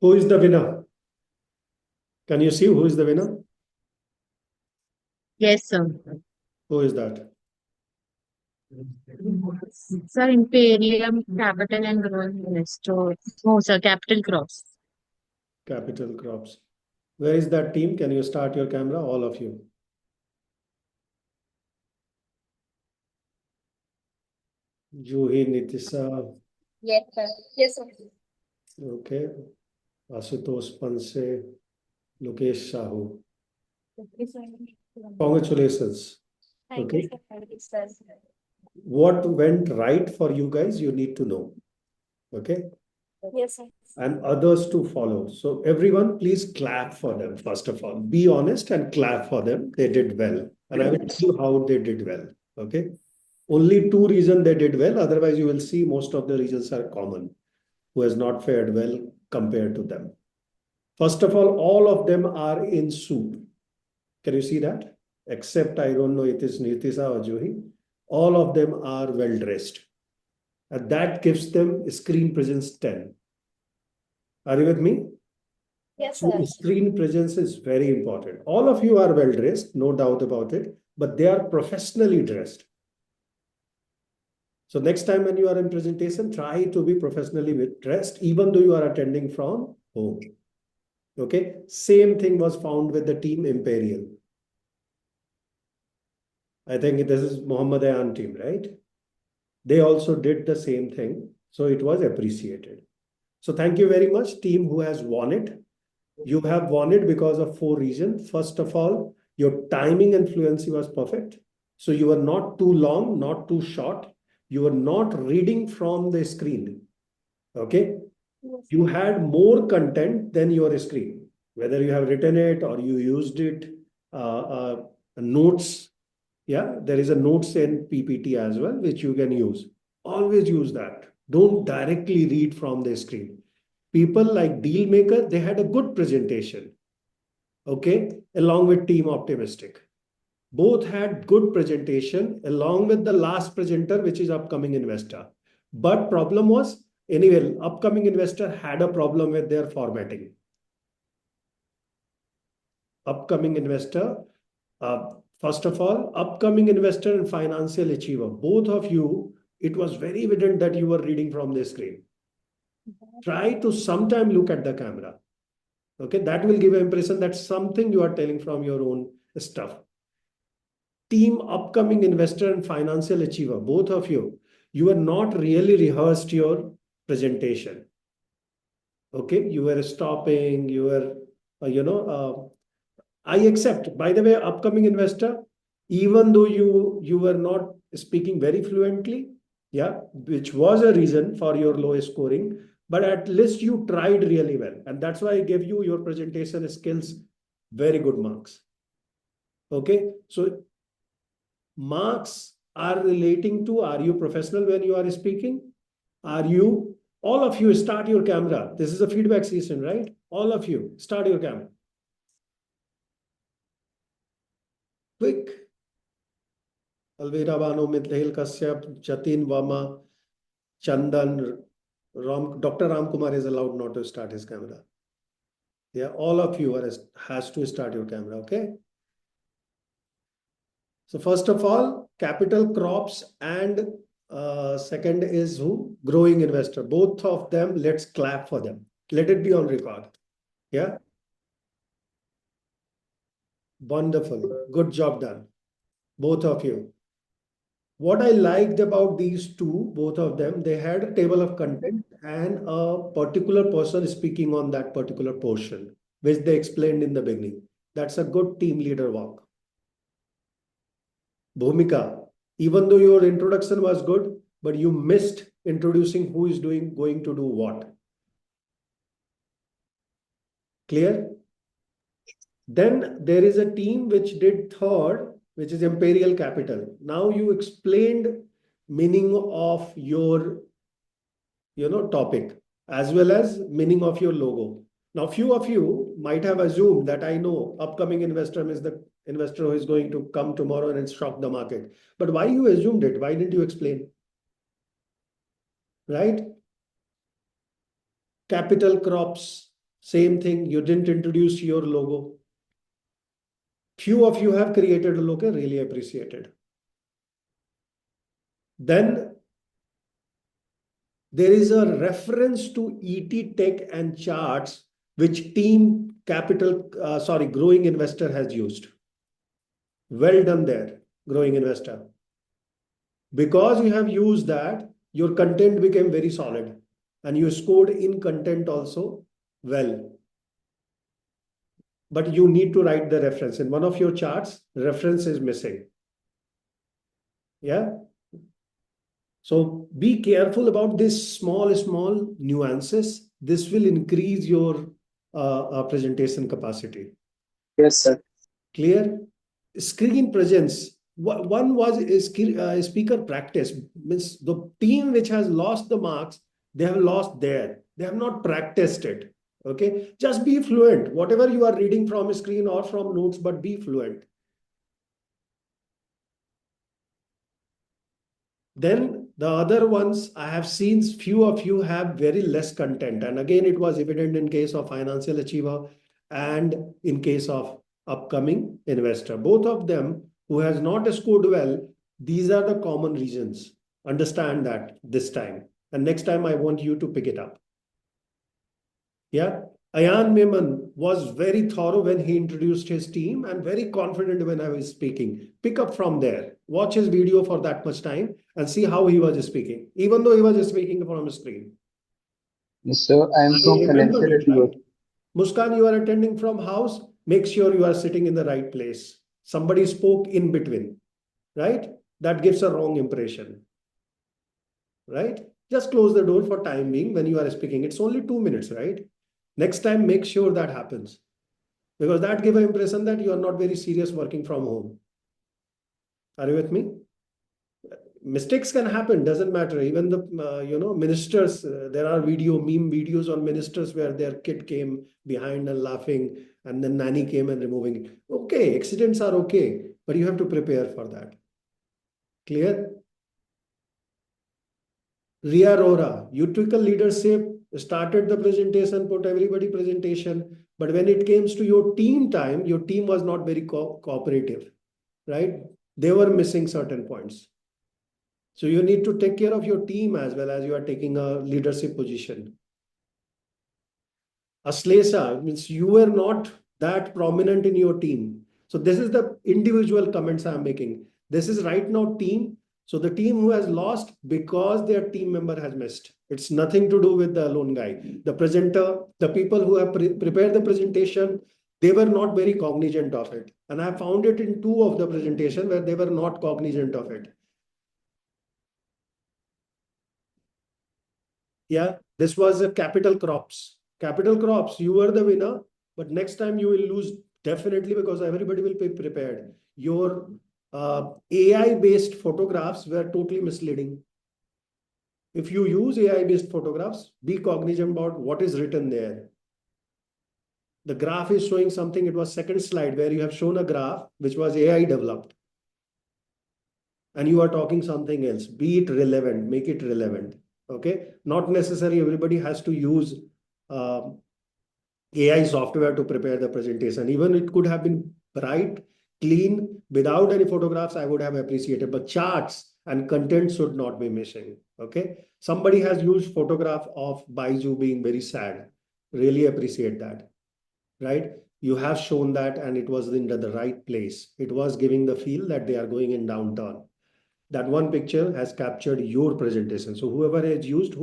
Who is the winner? Can you see who is the winner? Yes, sir. Who is that? Sir, Imperium Capital and Growth Investor. No, sir, Capital Crops. Capital Crops. Where is that team? Can you start your camera, all of you? Juhi, Nitisa. Yes, sir. Yes, sir. Okay. Asutosh Panse, Lokesh Sahu. Congratulations. Okay. What went right for you guys, you need to know. Okay. Yes, sir. And others to follow. So everyone, please clap for them. First of all, be honest and clap for them. They did well. And I will tell you how they did well. Okay. Only two reasons they did well. Otherwise, you will see most of the reasons are common. Who has not fared well compared to them. First of all of them are in soup. Can you see that? Except I don't know it is Nitisa or Juhi. All of them are well dressed. And that gives them screen presence 10. Are you with me? Yes, So sir. screen presence is very important. All of you are well dressed, no doubt about it, but they are professionally dressed. So next time when you are in presentation, try to be professionally dressed, even though you are attending from home. Okay. Same thing was found with the team Imperial. I think this is Muhammad Ayan team, right? They also did the same thing. So it was appreciated. So thank you very much, team who has won it. You have won it because of 4 reasons. First of all, your timing and fluency was perfect. So you were not too long, not too short. You were not reading from the screen. Okay. You had more content than your screen. Whether you have written it or you used it, notes. Yeah, there is a notes in PPT as well, which you can use. Always use that. Don't directly read from the screen. People like Dealmaker, they had a good presentation, okay, along with Team Optimistic. Both had good presentation along with the last presenter, which is Upcoming Investor. But problem was, anyway, Upcoming Investor had a problem with their formatting. Upcoming Investor, first of all, Upcoming Investor and Financial Achiever, both of you, it was very evident that you were reading from the screen. Try to sometime look at the camera. Okay, that will give an impression that something you are telling from your own stuff. Team Upcoming Investor and Financial Achiever, both of you, you are not really rehearsed your presentation. Okay, you were stopping, you were, I accept, by the way, Upcoming Investor, even though you were not speaking very fluently, yeah, which was a reason for your low scoring, but at least you tried really well. And that's why I gave you your presentation skills very good marks. Okay, so marks are relating to, are you professional when you are speaking? Are you, all of you start your camera. This is a feedback session, right? All of you start your camera. Quick. Alvira Banu, Mithail Kashyap, Jatin Vama, Chandan, Dr. Ram Kumar is allowed not to start his camera. Yeah, all of you has to start your camera, okay? So first of all, capital crops and second is who? Growing investor. Both of them, let's clap for them. Let it be on record. Yeah. Wonderful. Good job done. Both of you. What I liked about these two, both of them, they had a table of content and a particular person speaking on that particular portion, which they explained in the beginning. That's a good team leader work. Bhumika, even though your introduction was good, but you missed introducing who is going to do what. Clear? Then there is a team which did third, which is Imperial Capital. Now you explained meaning of your topic as well as meaning of your logo. Now, few of you might have assumed that I know Upcoming Investor is the investor who is going to come tomorrow and shock the market. But why you assumed it? Why didn't you explain? Right? Capital Crops, same thing. You didn't introduce your logo. Few of you have created a logo, really appreciated. Then there is a reference to ET Tech and charts, which Team Growing Investor has used. Well done there, Growing Investor. Because you have used that, your content became very solid and you scored in content also well. But you need to write the reference. In one of your charts, reference is missing. Yeah. So be careful about this small nuances. This will increase your presentation capacity. Yes, sir. Clear? Screen presence. One was a speaker practice. Means the team which has lost the marks, they have lost there. They have not practiced it. Okay. Just be fluent. Whatever you are reading from a screen or from notes, but be fluent. Then the other ones, I have seen few of you have very less content. And again, it was evident in case of Financial Achiever and in case of Upcoming Investor. Both of them who has not scored well, these are the common reasons. Understand that this time. And next time I want you to pick it up. Yeah. Ayan Memon was very thorough when he introduced his team and very confident when I was speaking. Pick up from there. Watch his video for that much time and see how he was speaking, even though he was speaking from a screen. Yes, sir. I am from Remember financial it, right? achiever. Muskan, you are attending from house. Make sure you are sitting in the right place. Somebody spoke in between, right? That gives a wrong impression, right? Just close the door for time being when you are speaking. It's only 2 minutes, right? Next time, make sure that happens. because that give an impression that you are not very serious working from home. Are you with me? Mistakes can happen, doesn't matter. Even the ministers, there are meme videos on ministers where their kid came behind and laughing, and then nanny came and removing it. Okay, accidents are okay, but you have to prepare for that. Clear? Ria Rora, Utrical leadership, started the presentation, put everybody presentation, but when it comes to your team time, your team was not very cooperative, right? They were missing certain points. So you need to take care of your team as well as you are taking a leadership position. Aslesa means you were not that prominent in your team. So this is the individual comments I'm making. This is right now team. So the team who has lost because their team member has missed. It's nothing to do with the lone guy. The presenter, the people who have prepared the presentation, they were not very cognizant of it. And I found it in 2 of the presentation where they were not cognizant of it. Yeah, this was a capital crops. Capital crops, you were the winner, but next time you will lose definitely because everybody will be prepared. Your AI-based photographs were totally misleading. If you use AI-based photographs, be cognizant about what is written there. The graph is showing something. It was second slide where you have shown a graph which was AI developed. And you are talking something else. Be it relevant, make it relevant. Okay, not necessarily everybody has to use AI software to prepare the presentation. Even it could have been bright, clean, without any photographs, I would have appreciated. But charts and content should not be missing. Okay, somebody has used photograph of Byju being very sad. Really appreciate that. Right? You have shown that, and it was in the right place. It was giving the feel that they are going in downtown. That one picture has captured your presentation. So whoever used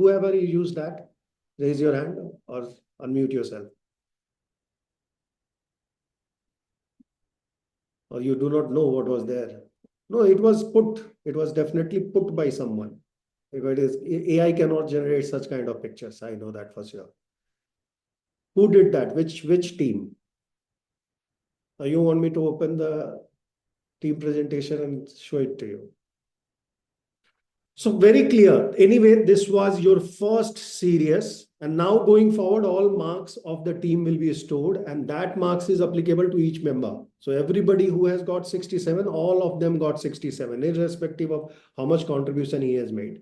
that, raise your hand or unmute yourself. Or you do not know what was there. No, it was put. It was definitely put by someone. If it is AI cannot generate such kind of pictures. I know that for sure. Who did that? Which team? You want me to open the team presentation and show it to you? So very clear. Anyway, this was your first series. And now going forward, all marks of the team will be stored. And that marks is applicable to each member. So everybody who has got 67, all of them got 67, irrespective of how much contribution he has made.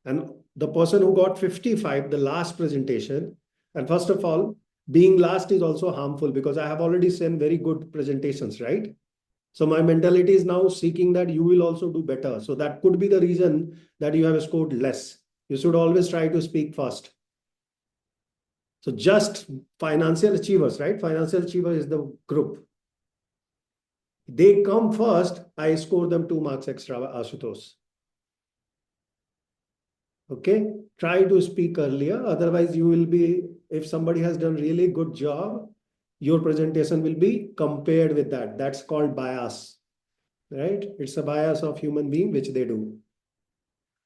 And the person who got 55, the last presentation, and first of all, being last is also harmful because I have already sent very good presentations, right? So my mentality is now seeking that you will also do better. So that could be the reason that you have scored less. You should always try to speak first. So just financial achievers, right? Financial achiever is the group. They come first, I score them 2 marks extra, Ashutosh. Okay, try to speak earlier. Otherwise, you will be, if somebody has done really good job, your presentation will be compared with that. That's called bias, right? It's a bias of human being, which they do.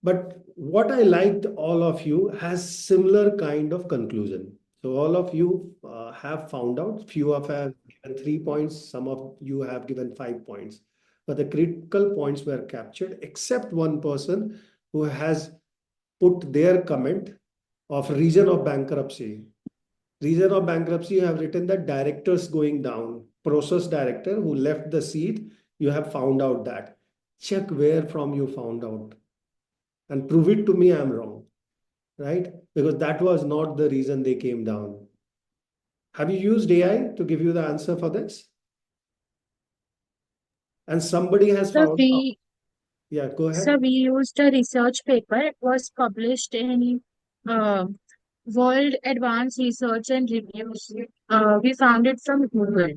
But what I liked, all of you has similar kind of conclusion. So all of you have found out, few of have given 3 points, some of you have given 5 points. But the critical points were captured, except one person who has put their comment of reason of bankruptcy. Reason of bankruptcy, you have written that directors going down, process director who left the seat, you have found out that. Check where from you found out and prove it to me I'm wrong, right? Because that was not the reason they came down. Have you used AI to give you the answer for this? And somebody has So found out. we, Yeah, go ahead. so we used a research paper. It was published in uh, World Advanced Research and Reviews. We found it from Google.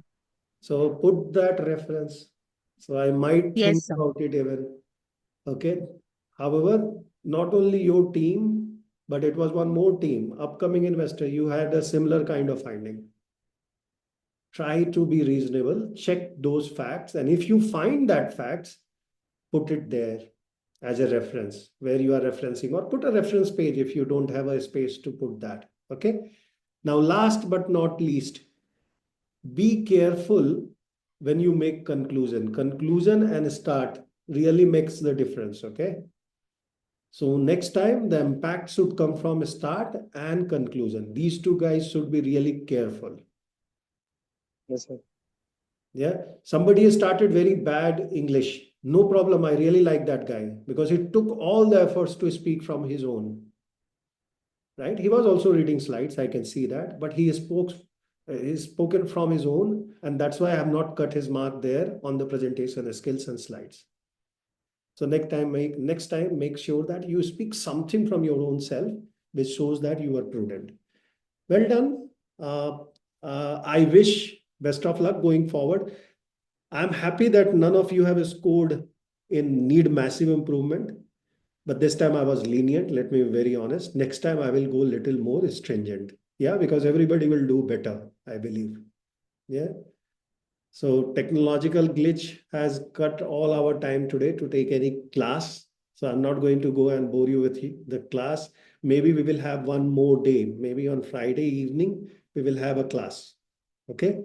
So put that reference. So I might think Yes, sir. about it even. Okay. However, not only your team, but it was one more team, upcoming investor, you had a similar kind of finding. Try to be reasonable, check those facts. And if you find that facts, put it there as a reference where you are referencing, or put a reference page if you don't have a space to put that. Okay. Now, last but not least, be careful when you make conclusion. Conclusion and start really makes the difference, okay? So next time, the impact should come from start and conclusion. These two guys should be really careful. Yes, sir. Yeah, somebody started very bad English. No problem. I really like that guy because he took all the efforts to speak from his own. Right? He was also reading slides. I can see that, but he's spoken from his own, and that's why I have not cut his mark there on the presentation skills and slides. So next time make sure that you speak something from your own self, which shows that you are prudent. Well done. I wish best of luck going forward. I'm happy that none of you have scored in need massive improvement, but this time I was lenient. Let me be very honest. Next time I will go a little more stringent. Yeah, because everybody will do better, I believe. Yeah. So technological glitch has cut all our time today to take any class. So I'm not going to go and bore you with the class. Maybe we will have one more day. Maybe on Friday evening, we will have a class. Okay.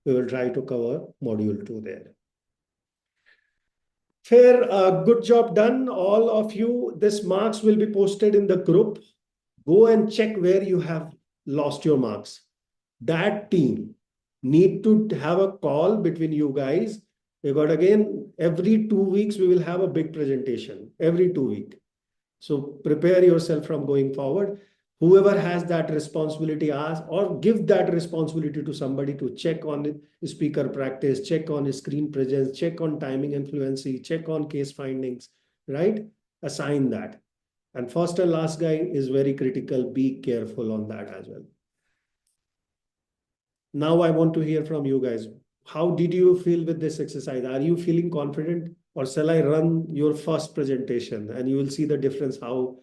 We will try to cover module 2 there. Fair, good job done, all of you. This marks will be posted in the group. Go and check where you have lost your marks. That team need to have a call between you guys. Because again, every 2 weeks, we will have a big presentation, every 2 weeks. So prepare yourself from going forward. Whoever has that responsibility, ask or give that responsibility to somebody to check on speaker practice, check on screen presence, check on timing and fluency, check on case findings, right? Assign that. And first and last guy is very critical. Be careful on that as well. Now I want to hear from you guys. How did you feel with this exercise? Are you feeling confident, or shall I run your first presentation and you will see the difference how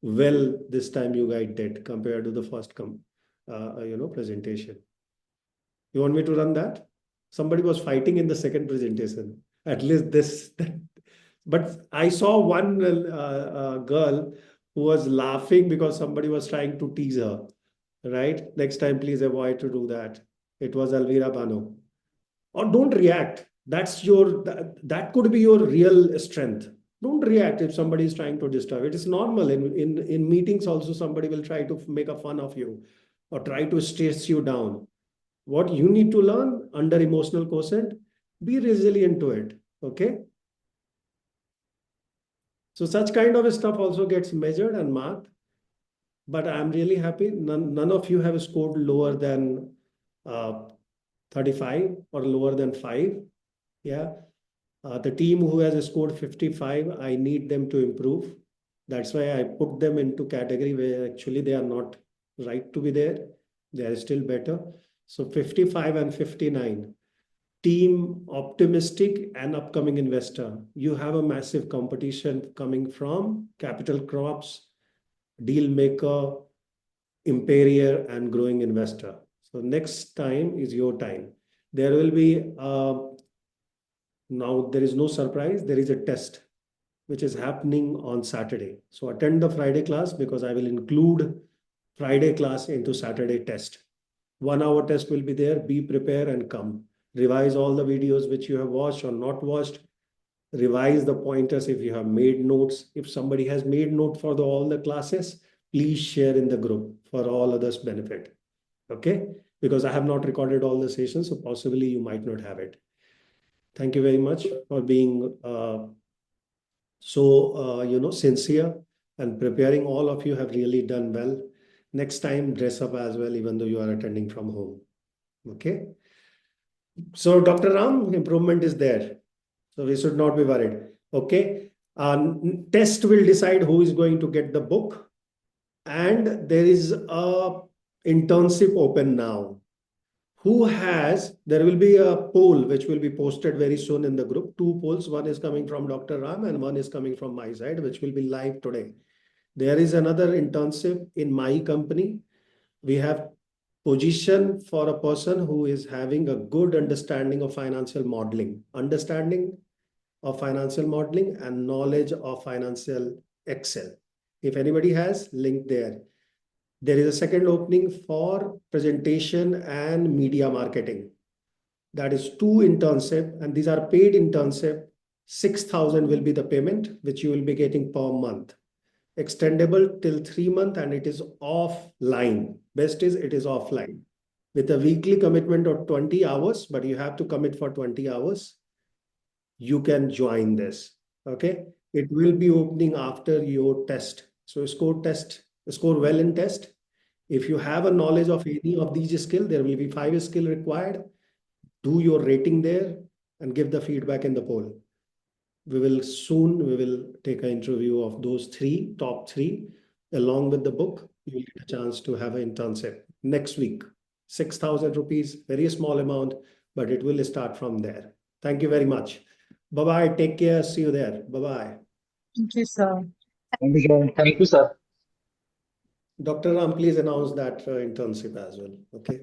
well this time you guys did compared to the first presentation. You want me to run that? Somebody was fighting in the second presentation. At least this, but I saw one girl who was laughing because somebody was trying to tease her. Right? Next time, please avoid to do that. It was Alvira Bano. Or don't react. That could be your real strength. Don't react if somebody is trying to disturb. It is normal. In meetings also, somebody will try to make a fun of you or try to stress you down. What you need to learn under emotional quotient, be resilient to it. Okay. So such kind of stuff also gets measured and marked. But I'm really happy. None of you have scored lower than 35 or lower than 5. Yeah. The team who has scored 55, I need them to improve. That's why I put them into category where actually they are not right to be there. They are still better. So 55 and 59. Team optimistic and upcoming investor. You have a massive competition coming from capital crops, deal maker, imperial, and growing investor. So next time is your time. There will be, now there is no surprise, there is a test which is happening on Saturday. So attend the Friday class because I will include Friday class into Saturday test. 1 hour test will be there. Be prepared and come. Revise all the videos which you have watched or not watched. Revise the pointers if you have made notes. If somebody has made note for all the classes, please share in the group for all others' benefit. Okay? Because I have not recorded all the sessions, so possibly you might not have it. Thank you very much for being sincere and preparing. All of you have really done well. Next time, dress up as well, even though you are attending from home. Okay? So Dr. Ram, improvement is there. So we should not be worried. Okay? Test will decide who is going to get the book. And there is a internship open now. There will be a poll which will be posted very soon in the group. 2 polls. One is coming from Dr. Ram and one is coming from my side, which will be live today. There is another internship in my company. We have position for a person who is having a good understanding of financial modeling, and knowledge of financial Excel. If anybody has, link there. There is a second opening for presentation and media marketing. That is 2 internship, and these are paid internship. 6,000 will be the payment which you will be getting per month. Extendable till 3 months, and it is offline. Best is it is offline with a weekly commitment of 20 hours, but you have to commit for 20 hours. You can join this. Okay. It will be opening after your test. So score well in test. If you have a knowledge of any of these skills, there will be 5 skills required. Do your rating there and give the feedback in the poll. We will take an interview of those top three, along with the book. You will get a chance to have an internship next week. 6,000 rupees, very small amount, but it will start from there. Thank you very much. Bye-bye. Take care. See you there. Bye-bye. Thank you, sir. Thank you, sir. Thank you, sir. Dr. Ram, please announce that internship as well. Okay.